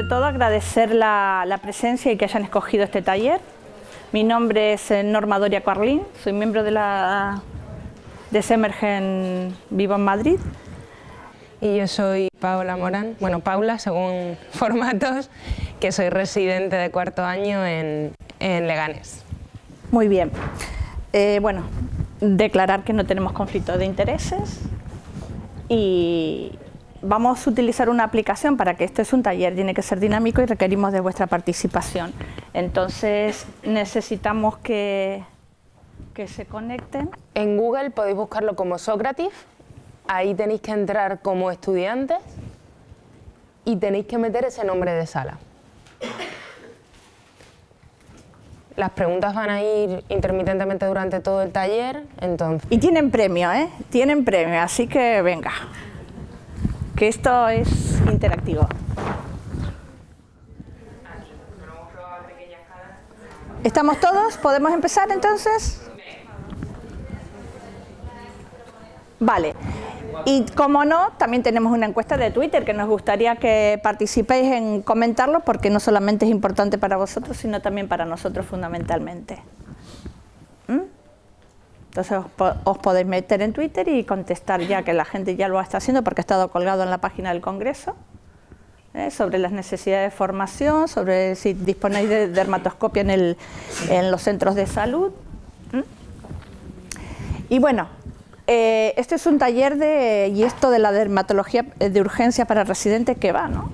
todo agradecer la presencia y que hayan escogido este taller. Mi nombre es Norma Doria Carlín, soy miembro de Semergen Vivo en Madrid. Y yo soy Paula Morán, bueno, Paula según formatos, que soy residente de cuarto año en Leganés. Muy bien. Bueno, declarar que no tenemos conflicto de intereses y vamos a utilizar una aplicación para que esto es un taller, tiene que ser dinámico y requerimos de vuestra participación. Entonces necesitamos que se conecten. En Google podéis buscarlo como Socrative. Ahí tenéis que entrar como estudiantes y tenéis que meter ese nombre de sala. Las preguntas van a ir intermitentemente durante todo el taller, entonces... Y tienen premio, ¿eh? Tienen premio, así que venga, que esto es interactivo. ¿Estamos todos? ¿Podemos empezar entonces? Vale. Y como no, también tenemos una encuesta de Twitter que nos gustaría que participéis en comentarlo porque no solamente es importante para vosotros, sino también para nosotros fundamentalmente. Entonces os podéis meter en Twitter y contestar ya, que la gente ya lo está haciendo porque ha estado colgado en la página del Congreso, sobre las necesidades de formación, sobre si disponéis de dermatoscopia en los centros de salud. Y bueno, este es un taller y esto de la dermatología de urgencia para residentes que va, ¿no?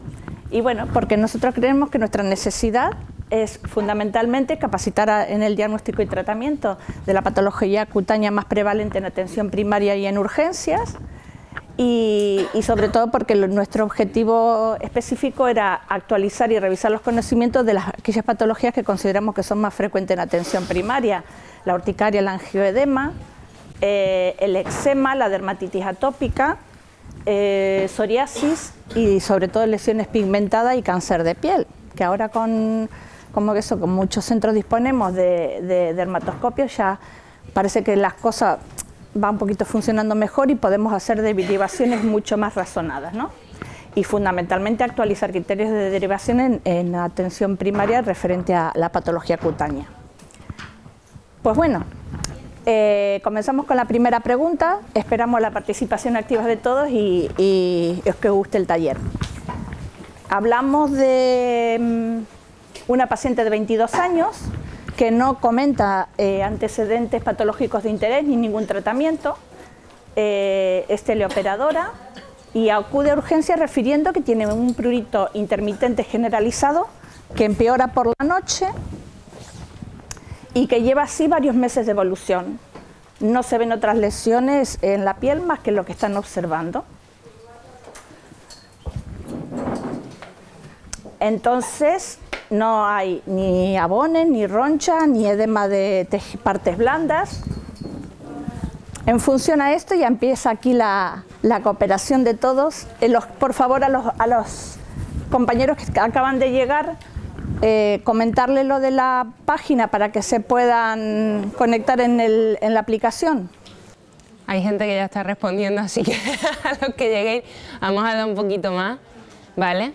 Y bueno, porque nosotros creemos que nuestra necesidad es fundamentalmente capacitar en el diagnóstico y tratamiento de la patología cutánea más prevalente en atención primaria y en urgencias, y sobre todo porque nuestro objetivo específico era actualizar y revisar los conocimientos de aquellas patologías que consideramos que son más frecuentes en atención primaria: la urticaria, el angioedema, el eczema, la dermatitis atópica, psoriasis y sobre todo lesiones pigmentadas y cáncer de piel, que ahora con muchos centros disponemos de dermatoscopios, ya parece que las cosas van un poquito funcionando mejor y podemos hacer derivaciones mucho más razonadas, ¿no? Y fundamentalmente actualizar criterios de derivación en atención primaria referente a la patología cutánea. Pues bueno, comenzamos con la primera pregunta. Esperamos la participación activa de todos y que os guste el taller. Hablamos de una paciente de 22 años que no comenta antecedentes patológicos de interés ni ningún tratamiento, es teleoperadora y acude a urgencias refiriendo que tiene un prurito intermitente generalizado que empeora por la noche y que lleva así varios meses de evolución. No se ven otras lesiones en la piel más que lo que están observando. Entonces no hay ni abones, ni roncha, ni edema de partes blandas. En función a esto ya empieza aquí la cooperación de todos. Por favor, a los compañeros que acaban de llegar, comentarle lo de la página para que se puedan conectar en la aplicación. Hay gente que ya está respondiendo, así que a los que lleguéis vamos a dar un poquito más, ¿vale?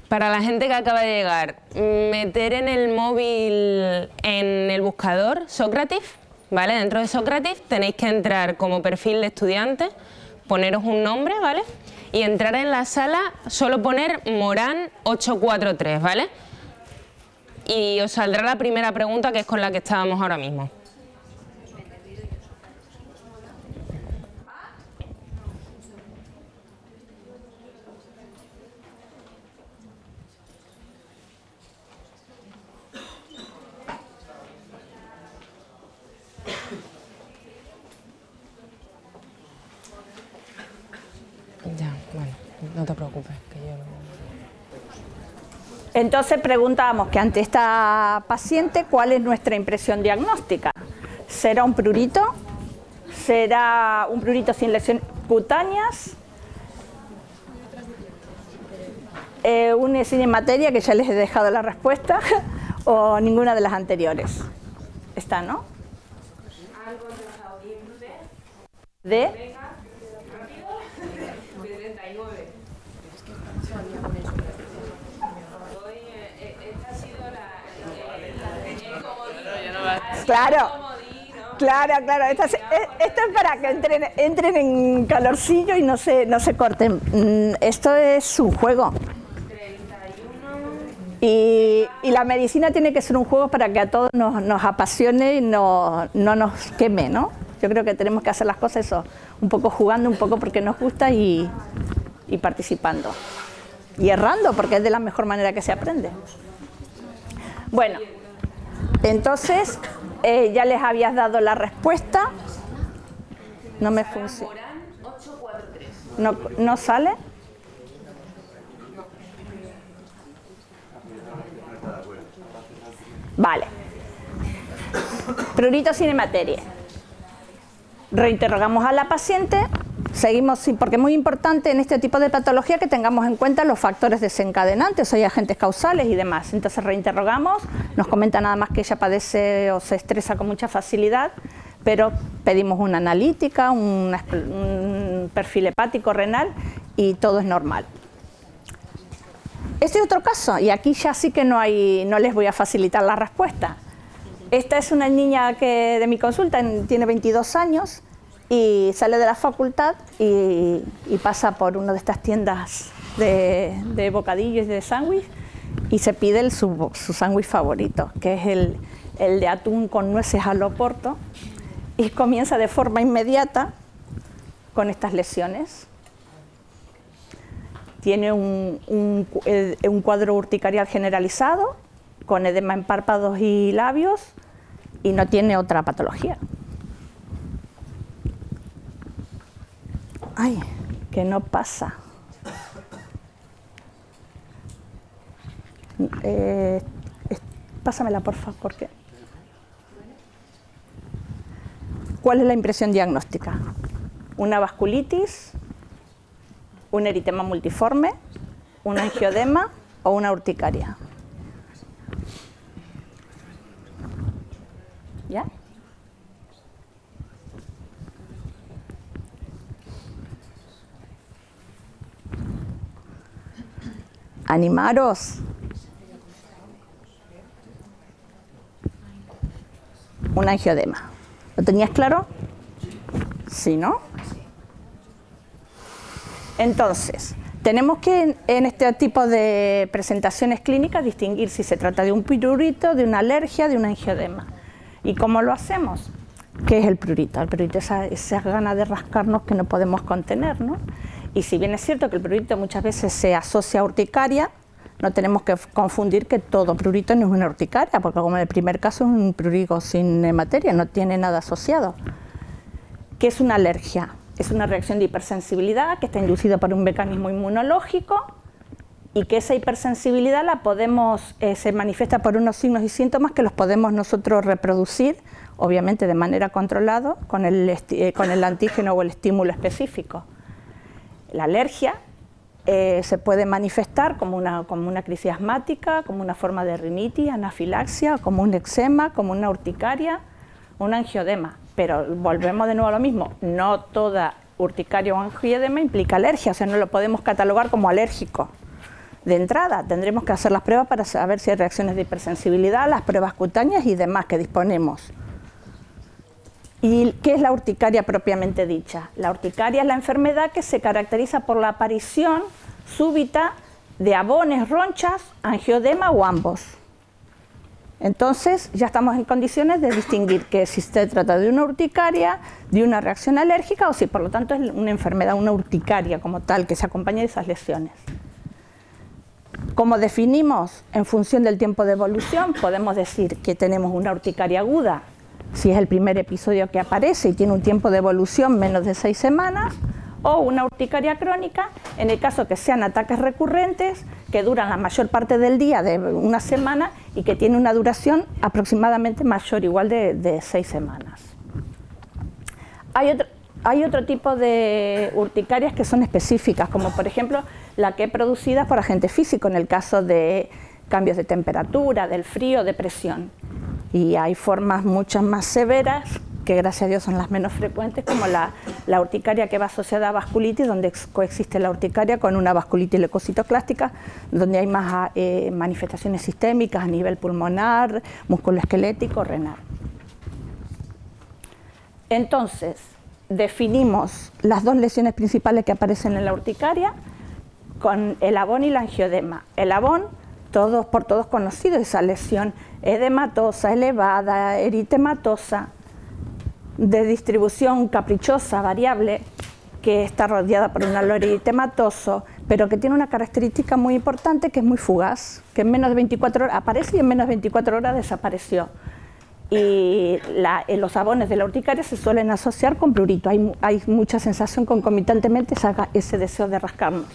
Para la gente que acaba de llegar, meter en el móvil, en el buscador, Socrative, ¿vale? Dentro de Socrative tenéis que entrar como perfil de estudiante, poneros un nombre, ¿vale? Y entrar en la sala, solo poner Morán 843, ¿vale? Y os saldrá la primera pregunta, que es con la que estábamos ahora mismo. Ya, bueno, no te preocupes, que yo no... Entonces preguntábamos que ante esta paciente, ¿cuál es nuestra impresión diagnóstica? ¿Será un prurito? ¿Será un prurito sin lesiones cutáneas? ¿Un sin materia, que ya les he dejado la respuesta? ¿O ninguna de las anteriores? Está, ¿no? han contestado ¿De? de 39. Hoy, esta ha sido el comodín. Claro. Claro. Esto es para que entren en calorcillo y no se corten. Esto es un juego. 31. Y la medicina tiene que ser un juego para que a todos nos apasione y no nos queme, ¿no? Yo creo que tenemos que hacer las cosas eso, un poco jugando, un poco porque nos gusta y participando. Y errando, porque es de la mejor manera que se aprende. Bueno, entonces ya les habías dado la respuesta. No me funciona. ¿No sale? Vale. Prurito sin hemateria. Reinterrogamos a la paciente, seguimos, porque es muy importante en este tipo de patología que tengamos en cuenta los factores desencadenantes, hay agentes causales y demás. Entonces reinterrogamos, nos comenta nada más que ella padece o se estresa con mucha facilidad, pero pedimos una analítica, un perfil hepático renal y todo es normal. Este es otro caso, y aquí ya sí que no les voy a facilitar la respuesta. Esta es una niña de mi consulta, tiene 22 años y sale de la facultad y pasa por una de estas tiendas de bocadillos y de sándwich y se pide su sándwich favorito, que es el de atún con nueces al Oporto, y comienza de forma inmediata con estas lesiones. Tiene un cuadro urticarial generalizado, con edema en párpados y labios, y no tiene otra patología. Ay, que no pasa. Pásamela, por favor, porque... ¿Cuál es la impresión diagnóstica? ¿Una vasculitis, un eritema multiforme, un angiodema o una urticaria? ¿Ya? Animaros. Un angiodema. ¿Lo tenías claro? Sí, ¿no? Entonces, tenemos que en este tipo de presentaciones clínicas distinguir si se trata de un prurito, de una alergia, de un angiodema. ¿Y cómo lo hacemos? ¿Qué es el prurito? El prurito es esa gana de rascarnos que no podemos contener, ¿no? Y si bien es cierto que el prurito muchas veces se asocia a urticaria, no tenemos que confundir que todo prurito no es una urticaria, porque como en el primer caso es un prurigo sin hemateria, no tiene nada asociado. ¿Qué es una alergia? Es una reacción de hipersensibilidad que está inducida por un mecanismo inmunológico y que esa hipersensibilidad se manifiesta por unos signos y síntomas que los podemos nosotros reproducir, obviamente de manera controlada, con el antígeno o el estímulo específico. La alergia se puede manifestar como una crisis asmática, como una forma de rinitis, anafilaxia, como un eczema, como una urticaria, un angiodema. Pero volvemos de nuevo a lo mismo, no toda urticaria o angiodema implica alergia, o sea, no lo podemos catalogar como alérgico. De entrada, tendremos que hacer las pruebas para saber si hay reacciones de hipersensibilidad, las pruebas cutáneas y demás que disponemos. ¿Y qué es la urticaria propiamente dicha? La urticaria es la enfermedad que se caracteriza por la aparición súbita de abones, ronchas, angiodema o ambos. Entonces ya estamos en condiciones de distinguir que si se trata de una urticaria, de una reacción alérgica o si por lo tanto es una enfermedad, una urticaria como tal, que se acompaña de esas lesiones. Como definimos en función del tiempo de evolución, podemos decir que tenemos una urticaria aguda, si es el primer episodio que aparece y tiene un tiempo de evolución menos de 6 semanas, o una urticaria crónica, en el caso que sean ataques recurrentes, que duran la mayor parte del día, de una semana, y que tiene una duración aproximadamente mayor, igual de 6 semanas. Hay otro tipo de urticarias que son específicas, como por ejemplo la que es producida por agente físico, en el caso de cambios de temperatura, del frío, de presión. Y hay formas mucho más severas que gracias a Dios son las menos frecuentes, como la urticaria que va asociada a vasculitis, donde coexiste la urticaria con una vasculitis leucocitoclástica, donde hay más manifestaciones sistémicas a nivel pulmonar, musculoesquelético, renal. Entonces, definimos las dos lesiones principales que aparecen en la urticaria con el Abón y la angioedema. El Abón, por todos conocido, esa lesión edematosa, elevada, eritematosa, de distribución caprichosa, variable, que está rodeada por un halo eritematoso, pero que tiene una característica muy importante, que es muy fugaz, que en menos de 24 horas aparece y en menos de 24 horas desapareció. Y los abones de la urticaria se suelen asociar con prurito. Hay mucha sensación concomitantemente, ese deseo de rascarnos.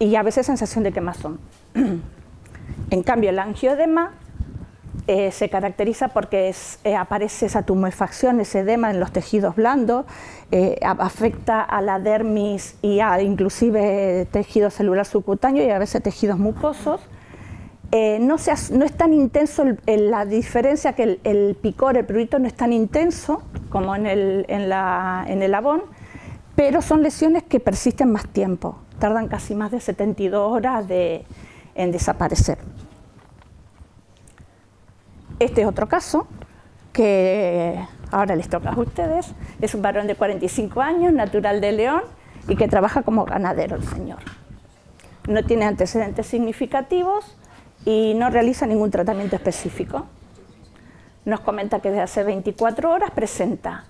Y a veces sensación de quemazón. En cambio, el angioedema se caracteriza porque aparece esa tumefacción, ese edema en los tejidos blandos, afecta a la dermis y a inclusive tejido celular subcutáneo y a veces tejidos mucosos. No es tan intenso la diferencia, que el picor, el prurito no es tan intenso como en el Abón, pero son lesiones que persisten más tiempo, tardan casi más de 72 horas en desaparecer. Este es otro caso que ahora les toca a ustedes. Es un varón de 45 años, natural de León, y que trabaja como ganadero el señor. No tiene antecedentes significativos y no realiza ningún tratamiento específico. Nos comenta que desde hace 24 horas presenta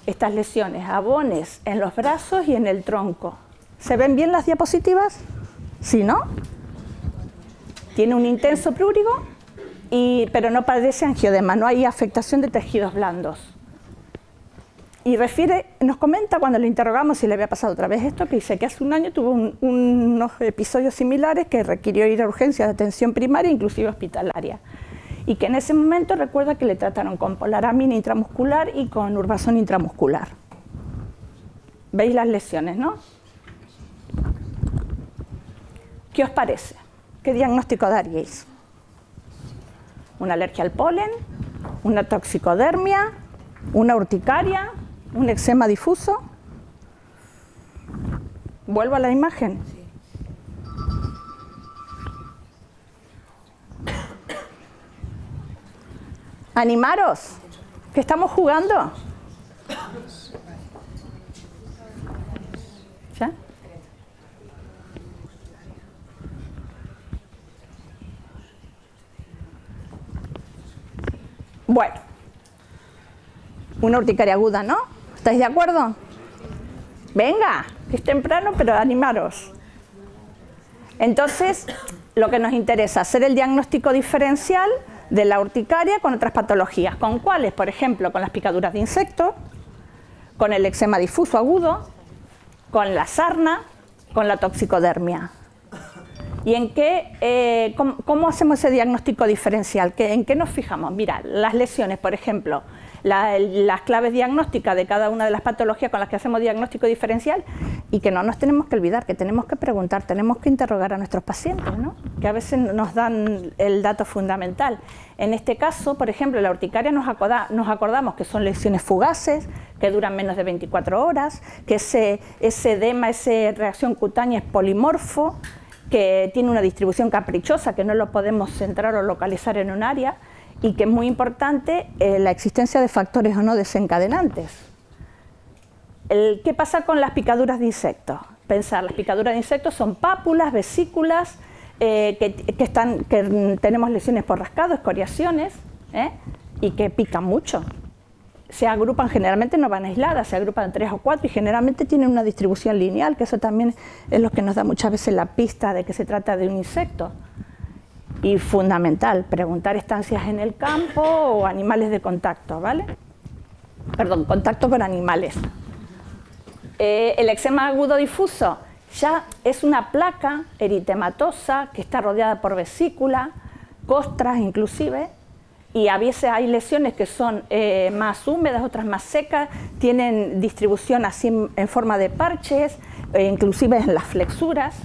estas lesiones, abones en los brazos y en el tronco. ¿Se ven bien las diapositivas? ¿Sí, no? Tiene un intenso prurigo, pero no padece angioedema, no hay afectación de tejidos blandos. Y nos comenta cuando le interrogamos si le había pasado otra vez esto, que dice que hace un año tuvo unos episodios similares que requirió ir a urgencias de atención primaria, inclusive hospitalaria. Y que en ese momento recuerda que le trataron con polaramina intramuscular y con urbazón intramuscular. ¿Veis las lesiones, no? ¿Qué os parece? ¿Qué diagnóstico daríais? ¿Una alergia al polen? ¿Una toxicodermia? ¿Una urticaria? ¿Un eczema difuso? ¿Vuelvo a la imagen? Sí. Animaros, que estamos jugando. ¿Ya? Bueno, una urticaria aguda, ¿no? ¿Estáis de acuerdo? Venga, que es temprano, pero animaros. Entonces, lo que nos interesa es hacer el diagnóstico diferencial de la urticaria con otras patologías. ¿Con cuáles? Por ejemplo, con las picaduras de insectos, con el eczema difuso agudo, con la sarna, con la toxicodermia. ¿Y en qué, cómo hacemos ese diagnóstico diferencial? ¿En qué nos fijamos? Mira, las lesiones, por ejemplo, las claves diagnósticas de cada una de las patologías con las que hacemos diagnóstico diferencial, y que no nos tenemos que olvidar, que tenemos que preguntar, tenemos que interrogar a nuestros pacientes, ¿no? Que a veces nos dan el dato fundamental. En este caso, por ejemplo, la urticaria nos acordamos que son lesiones fugaces, que duran menos de 24 horas, que ese edema, esa reacción cutánea es polimorfo, que tiene una distribución caprichosa, que no lo podemos centrar o localizar en un área, y que es muy importante la existencia de factores o no desencadenantes. ¿Qué pasa con las picaduras de insectos? Pensar, las picaduras de insectos son pápulas, vesículas, que tenemos lesiones por rascado, escoriaciones, y que pican mucho. Se agrupan, generalmente no van aisladas, se agrupan 3 o 4 y generalmente tienen una distribución lineal, que eso también es lo que nos da muchas veces la pista de que se trata de un insecto. Y fundamental, preguntar estancias en el campo o animales de contacto, ¿vale? Perdón, contacto con animales. El eczema agudo difuso ya es una placa eritematosa que está rodeada por vesícula, costras inclusive, y a veces hay lesiones que son más húmedas, otras más secas, tienen distribución así en forma de parches, inclusive en las flexuras,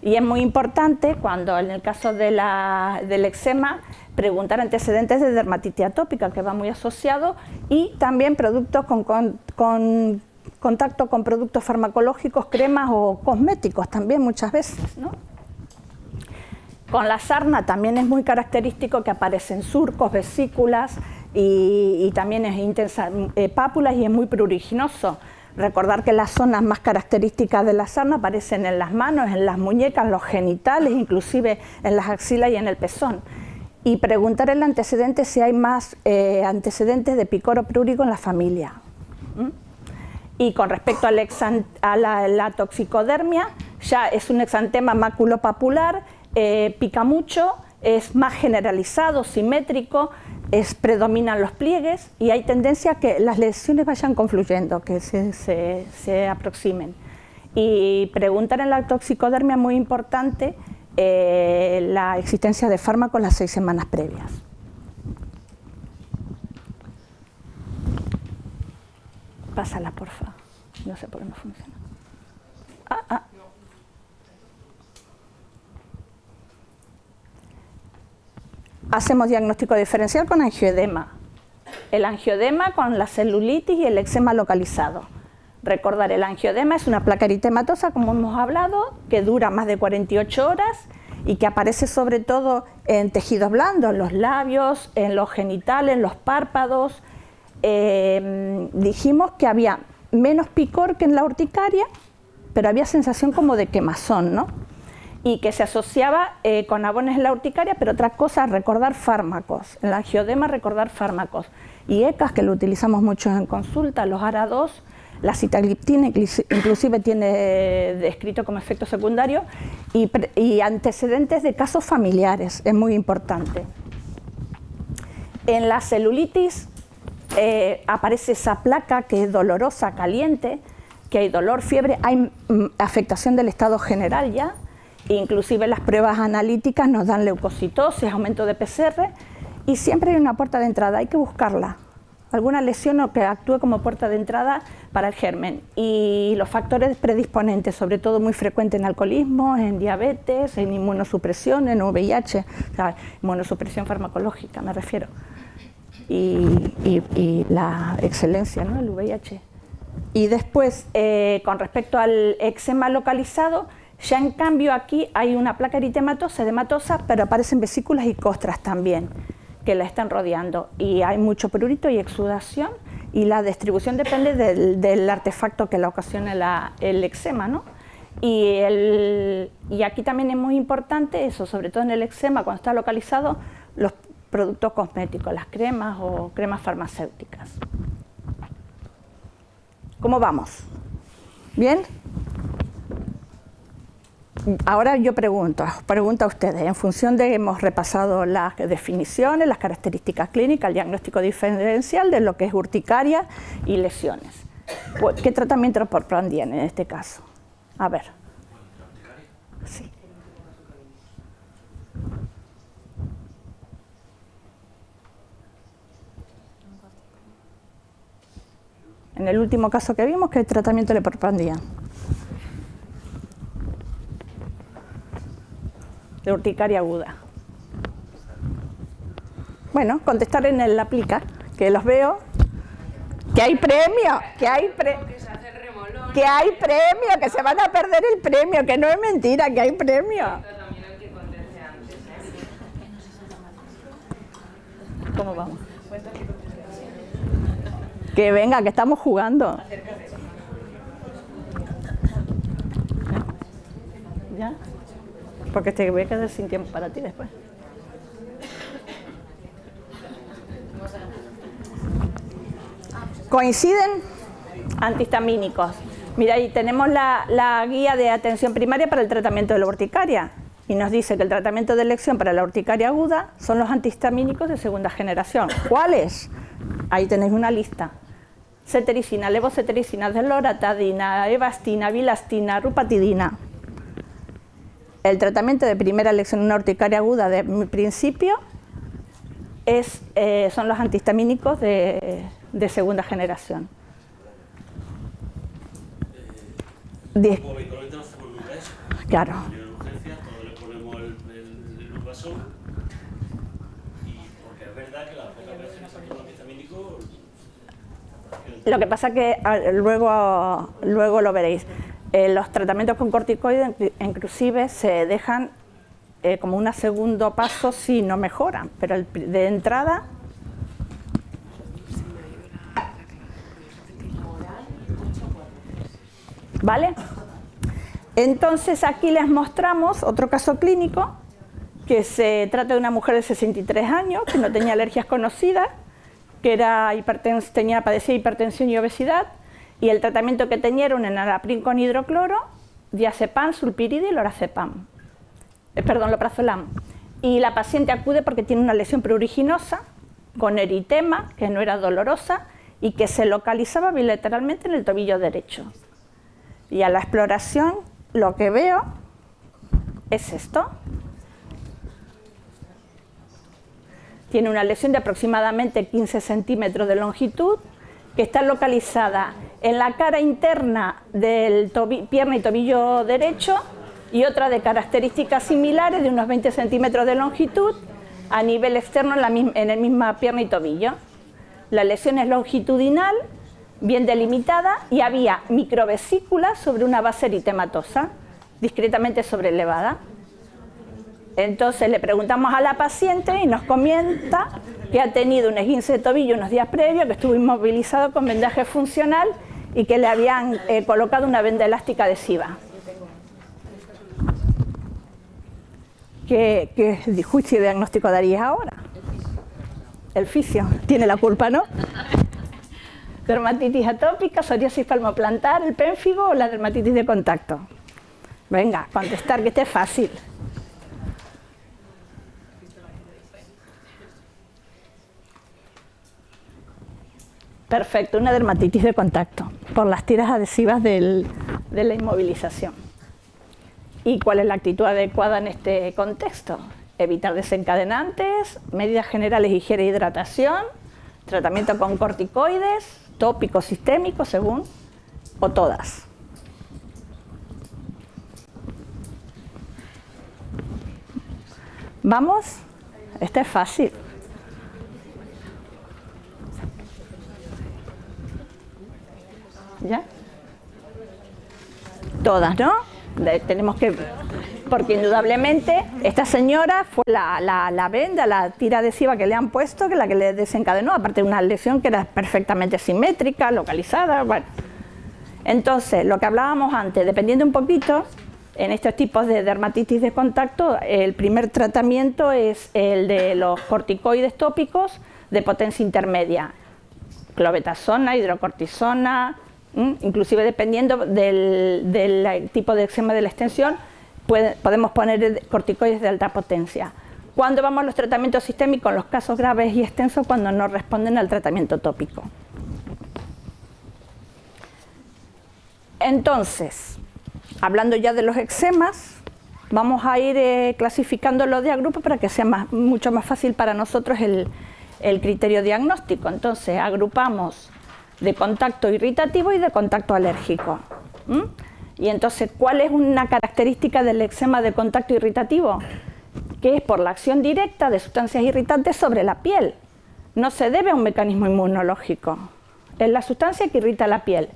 Y es muy importante cuando, en el caso de del eczema, preguntar antecedentes de dermatitis atópica, que va muy asociado, y también productos con contacto con productos farmacológicos, cremas o cosméticos también muchas veces, ¿no? Con la sarna también es muy característico que aparecen surcos, vesículas y también es intensa, pápulas, y es muy pruriginoso. Recordar que las zonas más características de la sarna aparecen en las manos, en las muñecas, en los genitales, inclusive en las axilas y en el pezón. Y preguntar el antecedente si hay más antecedentes de picor prúrico en la familia. Y con respecto a la toxicodermia, ya es un exantema maculopapular, pica mucho, es más generalizado, simétrico, predominan los pliegues y hay tendencia a que las lesiones vayan confluyendo, que se aproximen. Y preguntar en la toxicodermia, muy importante, la existencia de fármacos las 6 semanas previas. Pásala, porfa. No sé por qué no funciona. Hacemos diagnóstico diferencial con angioedema. El angioedema con la celulitis y el eczema localizado. Recordar, el angioedema es una placa eritematosa, como hemos hablado, que dura más de 48 horas y que aparece sobre todo en tejidos blandos, en los labios, en los genitales, en los párpados. Dijimos que había menos picor que en la urticaria, pero había sensación como de quemazón, ¿no? Y que se asociaba con abones en la urticaria, pero otra cosa, recordar fármacos. En el angioedema, recordar fármacos. Y ECAS, que lo utilizamos mucho en consulta, los ARA2, la sitagliptina, inclusive tiene descrito como efecto secundario, y antecedentes de casos familiares, es muy importante. En la celulitis aparece esa placa que es dolorosa, caliente, que hay dolor, fiebre, hay afectación del estado general ya. Inclusive las pruebas analíticas nos dan leucocitosis, aumento de PCR, y siempre hay una puerta de entrada, hay que buscarla. Alguna lesión o que actúe como puerta de entrada para el germen. Y los factores predisponentes, sobre todo muy frecuente en alcoholismo, en diabetes, en inmunosupresión, en VIH, o sea, inmunosupresión farmacológica me refiero. Y la excelencia, ¿no? El VIH. Y después, con respecto al eczema localizado, ya en cambio aquí hay una placa eritematosa, edematosa, pero aparecen vesículas y costras también, que la están rodeando. Y hay mucho prurito y exudación, y la distribución depende del artefacto que la ocasiona el eczema, ¿no? Y aquí también es muy importante eso, sobre todo en el eczema, cuando está localizado, los productos cosméticos, las cremas o cremas farmacéuticas. ¿Cómo vamos? ¿Bien? Ahora yo pregunto a ustedes, en función de, hemos repasado las definiciones, las características clínicas, el diagnóstico diferencial de lo que es urticaria y lesiones. ¿Qué tratamiento propondrían en este caso? A ver. Sí. En el último caso que vimos, ¿qué tratamiento le propondrían? De urticaria aguda. Bueno, contestar en el aplica, que los veo. Que hay premio, que hay premio, que se van a perder el premio, que no es mentira, que hay premio. ¿Cómo vamos? Que venga, que estamos jugando. ¿Ya? Porque te voy a quedar sin tiempo para ti después. Coinciden antihistamínicos. Mira, ahí tenemos la guía de atención primaria para el tratamiento de la urticaria. Y nos dice que el tratamiento de elección para la urticaria aguda son los antihistamínicos de segunda generación. ¿Cuáles? Ahí tenéis una lista. Cetericina, levocetericina, desloratadina, evastina, bilastina, rupatidina. El tratamiento de primera elección en una urticaria aguda de principio son los antihistamínicos de segunda generación. Claro. caso, y porque es verdad que las pocas veces que se toma antihistamínico... Lo que pasa que luego lo veréis. Los tratamientos con corticoides inclusive se dejan como un segundo paso si no mejoran, pero de entrada... ¿Vale? Entonces aquí les mostramos otro caso clínico, que se trata de una mujer de 63 años que no tenía alergias conocidas, que padecía hipertensión y obesidad, y el tratamiento que tenía era un enalapril con hidrocloro, diazepam, sulpiride y lorazepam. Loprazolam. Y la paciente acude porque tiene una lesión pruriginosa con eritema, que no era dolorosa, y que se localizaba bilateralmente en el tobillo derecho. Y a la exploración lo que veo es esto. Tiene una lesión de aproximadamente 15 centímetros de longitud, que está localizada en la cara interna del pierna y tobillo derecho, y otra de características similares de unos 20 centímetros de longitud a nivel externo en la misma pierna y tobillo. La lesión es longitudinal, bien delimitada, y había microvesículas sobre una base eritematosa, discretamente sobrelevada. Entonces le preguntamos a la paciente y nos comenta que ha tenido un esguince de tobillo unos días previos, que estuvo inmovilizado con vendaje funcional y que le habían colocado una venda elástica adhesiva. ¿Qué juicio y diagnóstico darías ahora? El fisio tiene la culpa, ¿no? Dermatitis atópica, psoriasis palmoplantar, el pénfigo o la dermatitis de contacto. Venga, contestar, que esté fácil. Perfecto, una dermatitis de contacto, por las tiras adhesivas de la inmovilización. ¿Y cuál es la actitud adecuada en este contexto? Evitar desencadenantes, medidas generales, higiene e hidratación, tratamiento con corticoides, tópicos, sistémicos, según, o todas. ¿Vamos? Esta es fácil. ¿Ya? Todas, ¿no? Tenemos que... Porque indudablemente esta señora fue la venda, la tira adhesiva que le han puesto, que es la que le desencadenó, aparte de una lesión que era perfectamente simétrica, localizada, bueno. Entonces, lo que hablábamos antes, dependiendo un poquito, en estos tipos de dermatitis de contacto, el primer tratamiento es el de los corticoides tópicos de potencia intermedia, clobetasona, hidrocortisona, inclusive dependiendo del tipo de eczema de la extensión, podemos poner corticoides de alta potencia. ¿Cuándo vamos a los tratamientos sistémicos? En los casos graves y extensos, cuando no responden al tratamiento tópico. Entonces, hablando ya de los eczemas, vamos a ir clasificándolos de a grupo para que sea mucho más fácil para nosotros el criterio diagnóstico. Entonces, agrupamos de contacto irritativo y de contacto alérgico. Y entonces, ¿cuál es una característica del eczema de contacto irritativo? Que es por la acción directa de sustancias irritantes sobre la piel. No se debe a un mecanismo inmunológico. Es la sustancia que irrita la piel.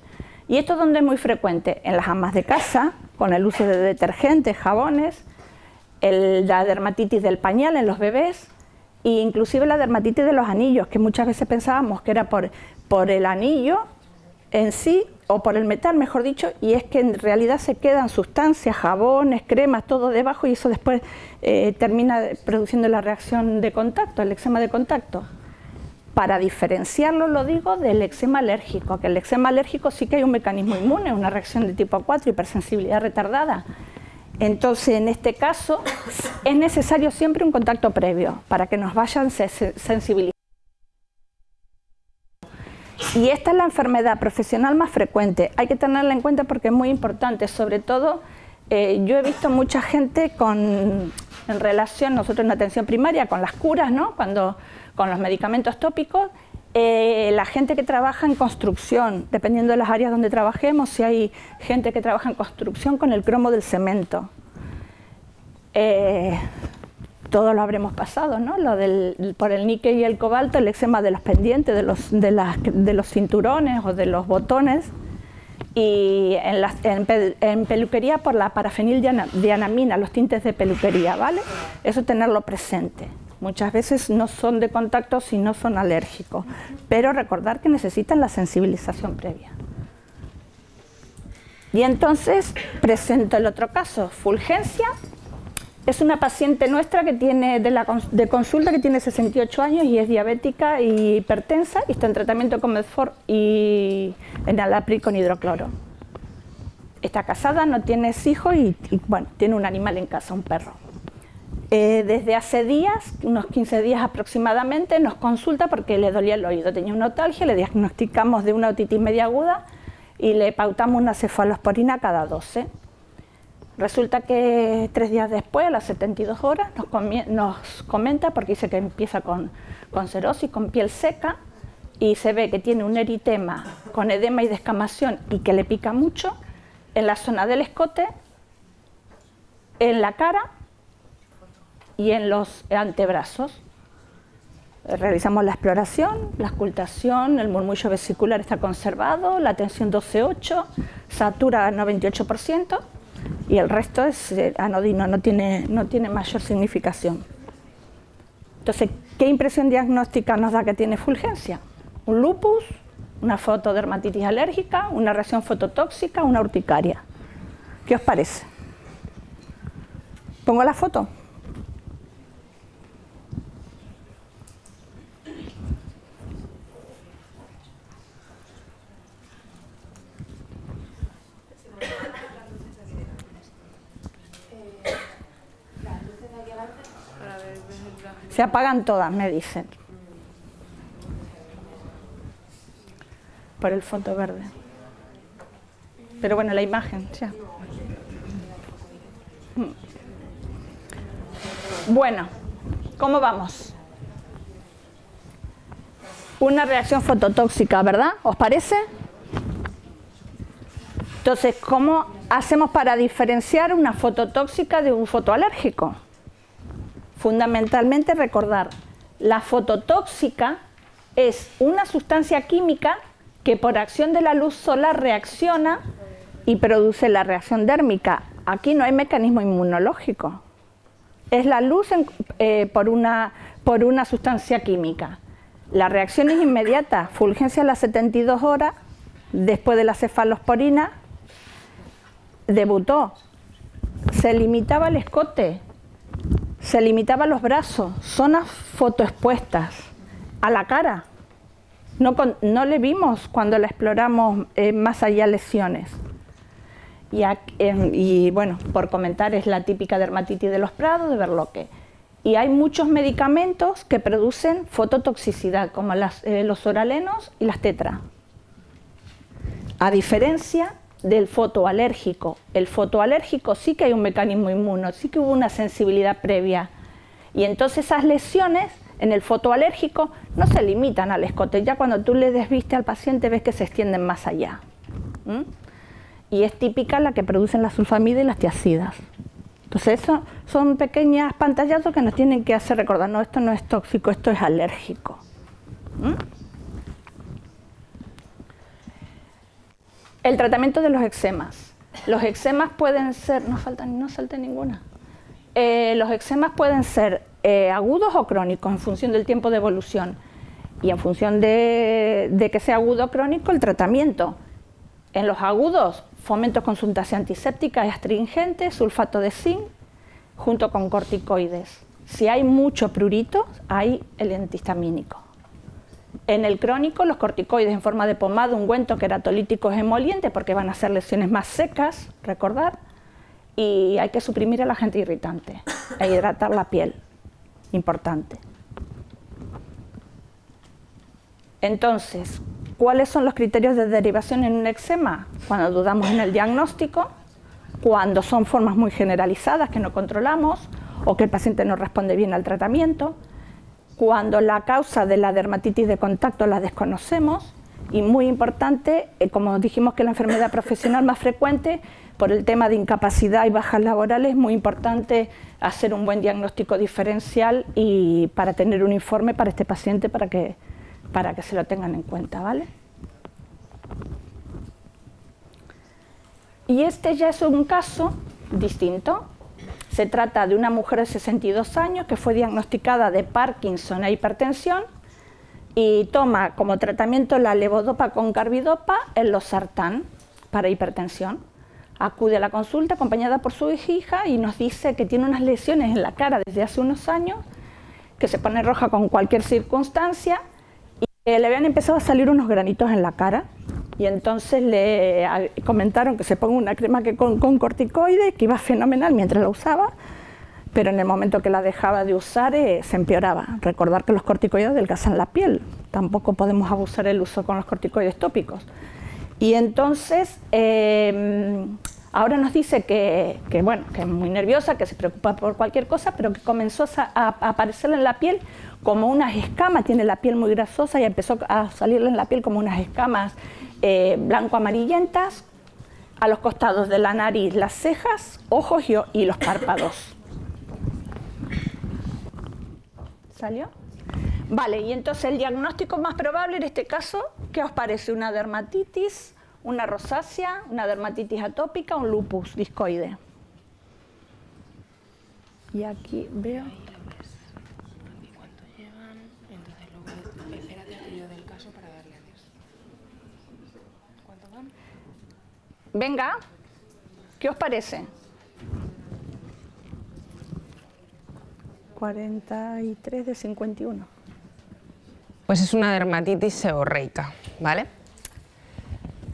¿Y esto dónde es muy frecuente? En las amas de casa, con el uso de detergentes, jabones, la dermatitis del pañal en los bebés, e inclusive la dermatitis de los anillos, que muchas veces pensábamos que era por el anillo en sí, o por el metal, mejor dicho, y es que en realidad se quedan sustancias, jabones, cremas, todo debajo, y eso después termina produciendo la reacción de contacto, el eczema de contacto. Para diferenciarlo, lo digo, del eczema alérgico, que el eczema alérgico sí que hay un mecanismo inmune, una reacción de tipo 4, hipersensibilidad retardada. Entonces, en este caso, es necesario siempre un contacto previo, para que nos vayan sensibilizando. Y esta es la enfermedad profesional más frecuente, hay que tenerla en cuenta porque es muy importante, sobre todo yo he visto mucha gente en relación, nosotros en atención primaria, con las curas, ¿no? Con los medicamentos tópicos, la gente que trabaja en construcción, dependiendo de las áreas donde trabajemos, si hay gente que trabaja en construcción con el cromo del cemento. todos lo habremos pasado, ¿no? Por el níquel y el cobalto, el eczema de los pendientes, de los cinturones o de los botones, y en peluquería por la parafenildianamina, los tintes de peluquería, ¿vale? Eso tenerlo presente. Muchas veces no son de contacto si no son alérgicos, pero recordar que necesitan la sensibilización previa. Y entonces presento el otro caso, Fulgencia. Es una paciente nuestra que tiene de consulta, que tiene 68 años y es diabética y hipertensa y está en tratamiento con Medfor y enalapril con hidrocloro. Está casada, no tiene hijos y bueno, tiene un animal en casa, un perro. Desde hace días, unos 15 días aproximadamente, nos consulta porque le dolía el oído, tenía una otalgia, le diagnosticamos de una otitis media aguda y le pautamos una cefalosporina cada 12. Resulta que 3 días después, a las 72 horas, nos comenta, porque dice que empieza con cerosis, con piel seca, y se ve que tiene un eritema con edema y descamación y que le pica mucho en la zona del escote, en la cara y en los antebrazos. Realizamos la exploración, la auscultación, el murmullo vesicular está conservado, la tensión 12,8, satura 98%, y el resto es anodino, no tiene mayor significación. Entonces, ¿qué impresión diagnóstica nos da que tiene Fulgencia? Un lupus, una fotodermatitis alérgica, una reacción fototóxica, una urticaria. ¿Qué os parece? ¿Pongo la foto? Se apagan todas, me dicen. Por el fondo verde. Pero bueno, la imagen, ya. Bueno, ¿cómo vamos? Una reacción fototóxica, ¿verdad? ¿Os parece? Entonces, ¿cómo hacemos para diferenciar una fototóxica de un fotoalérgico? Fundamentalmente recordar, la fototóxica es una sustancia química que por acción de la luz solar reacciona y produce la reacción dérmica. Aquí no hay mecanismo inmunológico. Es la luz por una sustancia química. La reacción es inmediata, Fulgencia a las 72 horas, después de la cefalosporina, debutó. Se limitaba el escote, se limitaba los brazos, zonas fotoexpuestas, a la cara. No le vimos cuando la exploramos más allá lesiones. Y bueno, por comentar, es la típica dermatitis de los prados, de Berloque. Y hay muchos medicamentos que producen fototoxicidad, como los oralenos y las tetra. A diferencia del fotoalérgico. El fotoalérgico sí que hay un mecanismo inmuno, sí que hubo una sensibilidad previa. Y entonces esas lesiones en el fotoalérgico no se limitan al escote. Ya cuando tú le desviste al paciente ves que se extienden más allá. Y es típica la que producen las sulfamidas y las tiacidas. Entonces eso son pequeñas pantallazos que nos tienen que hacer recordar, no, esto no es tóxico, esto es alérgico. El tratamiento de los eczemas. Los eczemas pueden ser, no salte ninguna. Los eczemas pueden ser agudos o crónicos en función del tiempo de evolución. Y en función de que sea agudo o crónico, el tratamiento. En los agudos, fomento con sustancia antiséptica y astringente, sulfato de zinc, junto con corticoides. Si hay mucho prurito, hay el antihistamínico. En el crónico, los corticoides en forma de pomada, ungüento, queratolíticos, emolientes, porque van a ser lesiones más secas, recordar, y hay que suprimir el agente irritante e hidratar la piel, importante. Entonces, ¿cuáles son los criterios de derivación en un eczema? Cuando dudamos en el diagnóstico, cuando son formas muy generalizadas que no controlamos o que el paciente no responde bien al tratamiento, cuando la causa de la dermatitis de contacto la desconocemos y muy importante, como dijimos que la enfermedad profesional más frecuente, por el tema de incapacidad y bajas laborales, es muy importante hacer un buen diagnóstico diferencial y para tener un informe para este paciente para que se lo tengan en cuenta, ¿vale? Y este ya es un caso distinto. Se trata de una mujer de 62 años que fue diagnosticada de Parkinson e hipertensión y toma como tratamiento la levodopa con carbidopa, el losartán para hipertensión. Acude a la consulta acompañada por su hija y nos dice que tiene unas lesiones en la cara desde hace unos años, que se pone roja con cualquier circunstancia y que le habían empezado a salir unos granitos en la cara. Y entonces le comentaron que se ponga una crema con corticoides, que iba fenomenal mientras la usaba, pero en el momento que la dejaba de usar se empeoraba. Recordar que los corticoides adelgazan la piel, tampoco podemos abusar el uso con los corticoides tópicos. Y entonces ahora nos dice que es muy nerviosa, que se preocupa por cualquier cosa, pero que comenzó a aparecerle en la piel como unas escamas, tiene la piel muy grasosa y empezó a salirle en la piel como unas escamas blanco-amarillentas a los costados de la nariz, las cejas, ojos y los párpados. ¿Salió? Vale, y entonces el diagnóstico más probable en este caso, ¿qué os parece? ¿Una dermatitis, una rosácea, una dermatitis atópica o un lupus discoide? Y aquí veo... Venga, ¿qué os parece? 43 de 51. Pues es una dermatitis seborreica, ¿vale?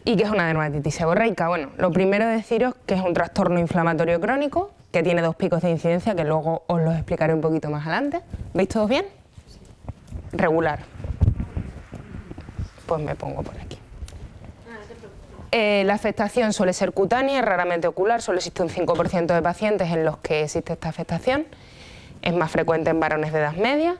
¿Y qué es una dermatitis seborreica? Bueno, lo primero es deciros que es un trastorno inflamatorio crónico que tiene 2 picos de incidencia, que luego os los explicaré un poquito más adelante. ¿Veis todos bien? Regular. Pues me pongo por aquí. La afectación suele ser cutánea, raramente ocular, solo existe un 5% de pacientes en los que existe esta afectación. Es más frecuente en varones de edad media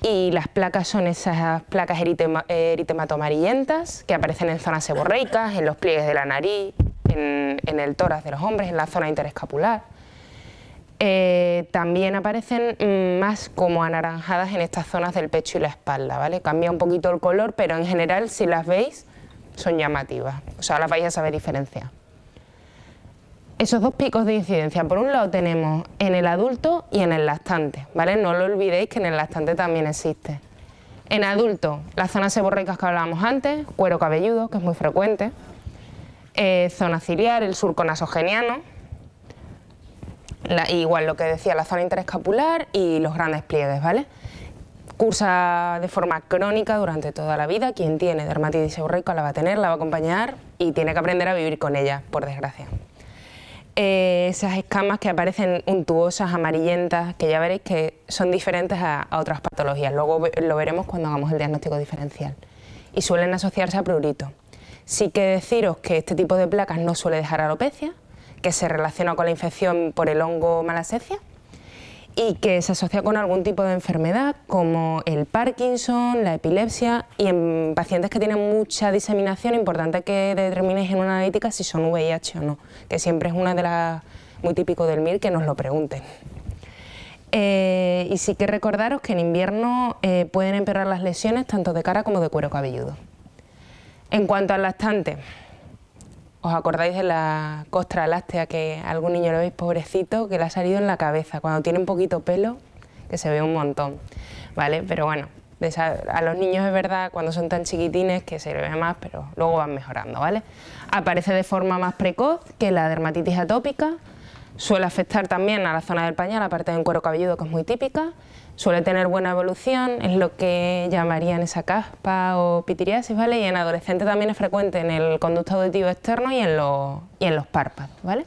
y las placas son esas placas eritematoamarillentas que aparecen en zonas seborreicas, en los pliegues de la nariz, en el tórax de los hombres, en la zona interescapular. También aparecen más como anaranjadas en estas zonas del pecho y la espalda, ¿vale? Cambia un poquito el color, pero en general, si las veis, son llamativas, o sea, las vais a saber diferenciar. Esos 2 picos de incidencia, por un lado tenemos en el adulto y en el lactante, ¿vale? No lo olvidéis que en el lactante también existe. En adulto, las zonas seborreicas que hablábamos antes, cuero cabelludo, que es muy frecuente, zona ciliar, el surco nasogeniano, igual lo que decía, la zona interescapular y los grandes pliegues, ¿vale? Cursa de forma crónica durante toda la vida. Quien tiene dermatitis seborreica la va a tener, la va a acompañar y tiene que aprender a vivir con ella, por desgracia. Esas escamas que aparecen untuosas, amarillentas, que ya veréis que son diferentes a otras patologías. Luego lo veremos cuando hagamos el diagnóstico diferencial. Y suelen asociarse a prurito. Sí que deciros que este tipo de placas no suele dejar alopecia, que se relaciona con la infección por el hongo Malassezia, y que se asocia con algún tipo de enfermedad como el Parkinson, la epilepsia y en pacientes que tienen mucha diseminación, importante que determinéis en una analítica si son VIH o no, que siempre es una de las muy típico del MIR que nos lo pregunten. Y sí que recordaros que en invierno pueden empeorar las lesiones tanto de cara como de cuero cabelludo. En cuanto al lactante, ¿os acordáis de la costra láctea que a algún niño lo veis pobrecito que le ha salido en la cabeza? Cuando tiene un poquito pelo, que se ve un montón, ¿vale? Pero bueno, a los niños es verdad cuando son tan chiquitines que se le ve más, pero luego van mejorando, ¿vale? Aparece de forma más precoz que la dermatitis atópica, suele afectar también a la zona del pañal, aparte del cuero cabelludo que es muy típica, suele tener buena evolución, es lo que llamarían esa caspa o pitiriasis, ¿vale? Y en adolescente también es frecuente en el conducto auditivo externo y en los párpados, ¿vale?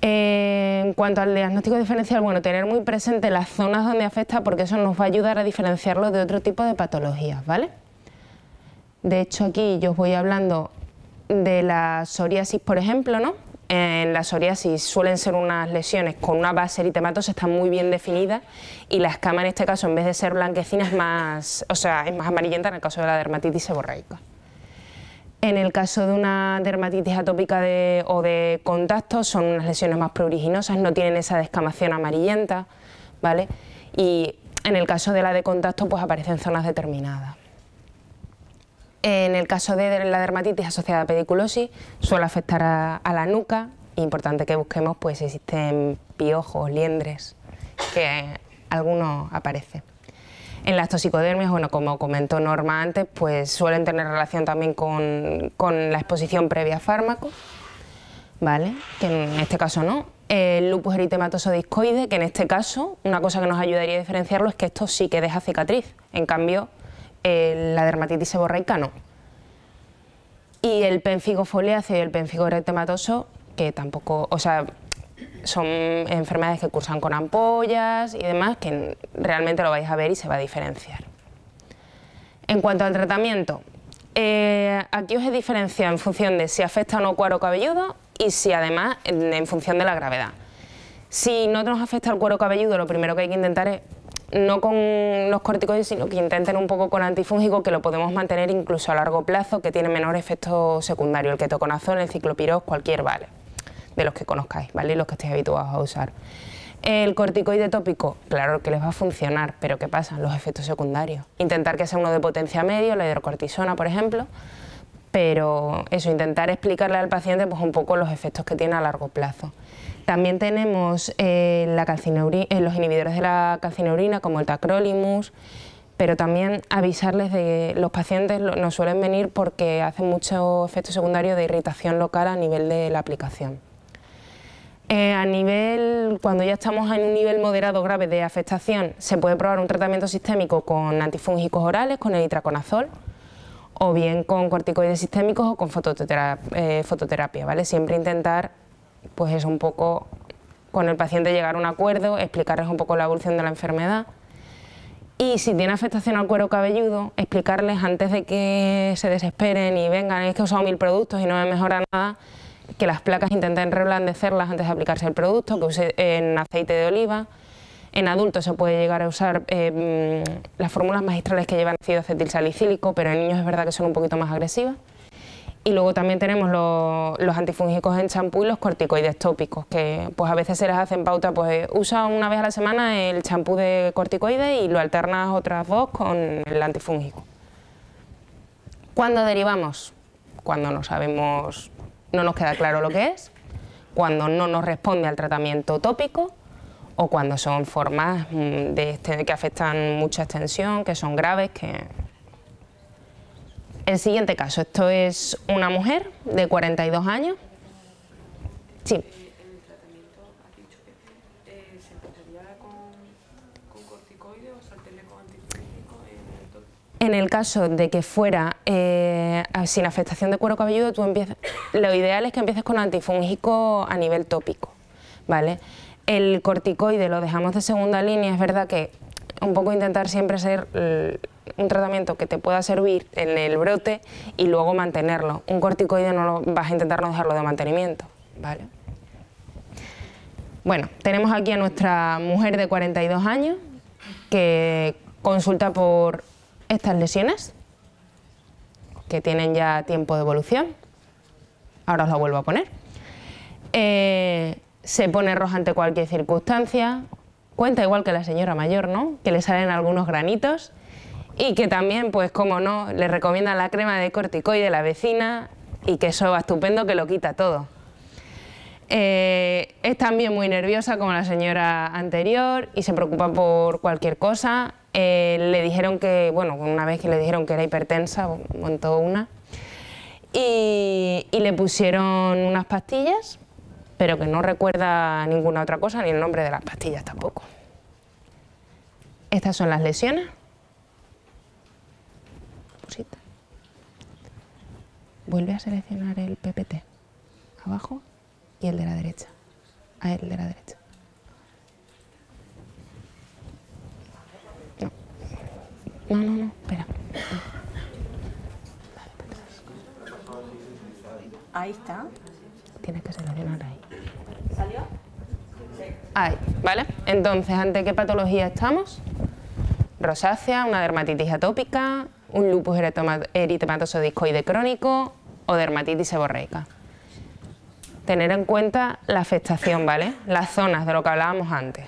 En cuanto al diagnóstico diferencial, bueno, tener muy presente las zonas donde afecta porque eso nos va a ayudar a diferenciarlo de otro tipo de patologías, ¿vale? De hecho, aquí yo os voy hablando de la psoriasis, por ejemplo, ¿no? en la psoriasis suelen ser unas lesiones con una base eritematosa, están muy bien definidas, y la escama en este caso, en vez de ser blanquecina, es más amarillenta en el caso de la dermatitis seborreica. En el caso de una dermatitis atópica o de contacto, son unas lesiones más pruriginosas, no tienen esa descamación amarillenta, ¿vale? Y en el caso de la de contacto, pues aparece en zonas determinadas. En el caso de la dermatitis asociada a pediculosis, suele afectar a la nuca. Importante que busquemos pues si existen piojos, liendres, que algunos aparecen. En las toxicodermias, bueno, como comentó Norma antes, pues suelen tener relación también con la exposición previa a fármacos, ¿vale? Que en este caso no. El lupus eritematoso discoide, que en este caso, una cosa que nos ayudaría a diferenciarlo es que esto sí que deja cicatriz, en cambio la dermatitis seborreica no. Y el pénfigo foliáceo y el pénfigo eritematoso, que tampoco, o sea, son enfermedades que cursan con ampollas y demás, que realmente lo vais a ver y se va a diferenciar. En cuanto al tratamiento, aquí os he diferenciado en función de si afecta o no cuero cabelludo y si además en función de la gravedad. Si no nos afecta el cuero cabelludo, lo primero que hay que intentar es no con los corticoides, sino que intenten un poco con antifúngico, que lo podemos mantener incluso a largo plazo, que tiene menor efecto secundario, el ketoconazol, el ciclopiros, cualquier vale, de los que conozcáis, ¿vale? Y los que estéis habituados a usar. El corticoide tópico, claro que les va a funcionar, pero ¿qué pasa? Los efectos secundarios. Intentar que sea uno de potencia medio, la hidrocortisona, por ejemplo, pero eso, intentar explicarle al paciente pues un poco los efectos que tiene a largo plazo. También tenemos los inhibidores de la calcineurina, como el tacrolimus, pero también avisarles de los pacientes nos suelen venir porque hacen mucho efecto secundario de irritación local a nivel de la aplicación. Cuando ya estamos en un nivel moderado grave de afectación, se puede probar un tratamiento sistémico con antifúngicos orales, con el itraconazol, o bien con corticoides sistémicos o con fototerapia, ¿vale? Siempre intentar, pues es un poco con el paciente llegar a un acuerdo, explicarles un poco la evolución de la enfermedad. Y si tiene afectación al cuero cabelludo, explicarles antes de que se desesperen y vengan, es que he usado 1000 productos y no me mejora nada, que las placas intenten reblandecerlas antes de aplicarse el producto, que use en aceite de oliva. En adultos se puede llegar a usar las fórmulas magistrales que llevan ácido acetilsalicílico, pero en niños es verdad que son un poquito más agresivas. Y luego también tenemos los antifúngicos en champú y los corticoides tópicos, que pues a veces se les hacen pauta, pues usa una vez a la semana el champú de corticoides y lo alternas otras 2 con el antifúngico. ¿Cuándo derivamos? Cuando no sabemos, no nos queda claro lo que es, cuando no nos responde al tratamiento tópico, o cuando son formas que afectan mucha extensión, que son graves. El siguiente caso, esto es una mujer de 42 años. Sí. ¿El tratamiento has dicho que se empezaría con corticoides o saltarle con antifúngico? En el caso de que fuera sin afectación de cuero cabelludo, lo ideal es que empieces con antifúngico a nivel tópico, ¿vale? El corticoide lo dejamos de segunda línea, es verdad que un poco intentar siempre ser un tratamiento que te pueda servir en el brote y luego mantenerlo. Un corticoide vas a intentar no dejarlo de mantenimiento, ¿vale? Bueno, tenemos aquí a nuestra mujer de 42 años que consulta por estas lesiones que tienen ya tiempo de evolución. Ahora os la vuelvo a poner. Se pone roja ante cualquier circunstancia, cuenta igual que la señora mayor, ¿no? Que le salen algunos granitos y que también, pues como no, le recomiendan la crema de corticoide de la vecina y que eso va estupendo, que lo quita todo. Es también muy nerviosa como la señora anterior y se preocupa por cualquier cosa. Le dijeron que, bueno, una vez que le dijeron que era hipertensa, montó una y le pusieron unas pastillas, pero que no recuerda ninguna otra cosa, ni el nombre de las pastillas tampoco. Estas son las lesiones. Vuelve a seleccionar el PPT, abajo, y el de la derecha. El de la derecha. No, espera. Ahí está. Tienes que Seleccionar ahí. ¿Salió? Ahí, ¿vale? Entonces, ¿ante qué patología estamos? Rosácea, una dermatitis atópica, un lupus eritematoso discoide crónico o dermatitis seborreica. Tener en cuenta la afectación, ¿vale? Las zonas de lo que hablábamos antes.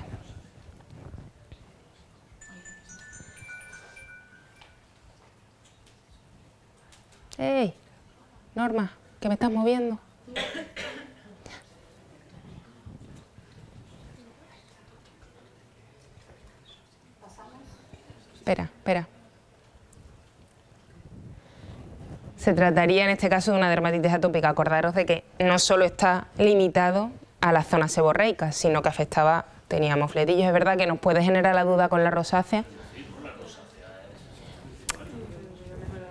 ¡Ey! Norma, que me estás moviendo. Espera. Se trataría en este caso de una dermatitis atópica. Acordaros de que no solo está limitado a las zonas seborreicas, sino que afectaba, teníamos fletillos. Es verdad que nos puede generar la duda con la rosácea,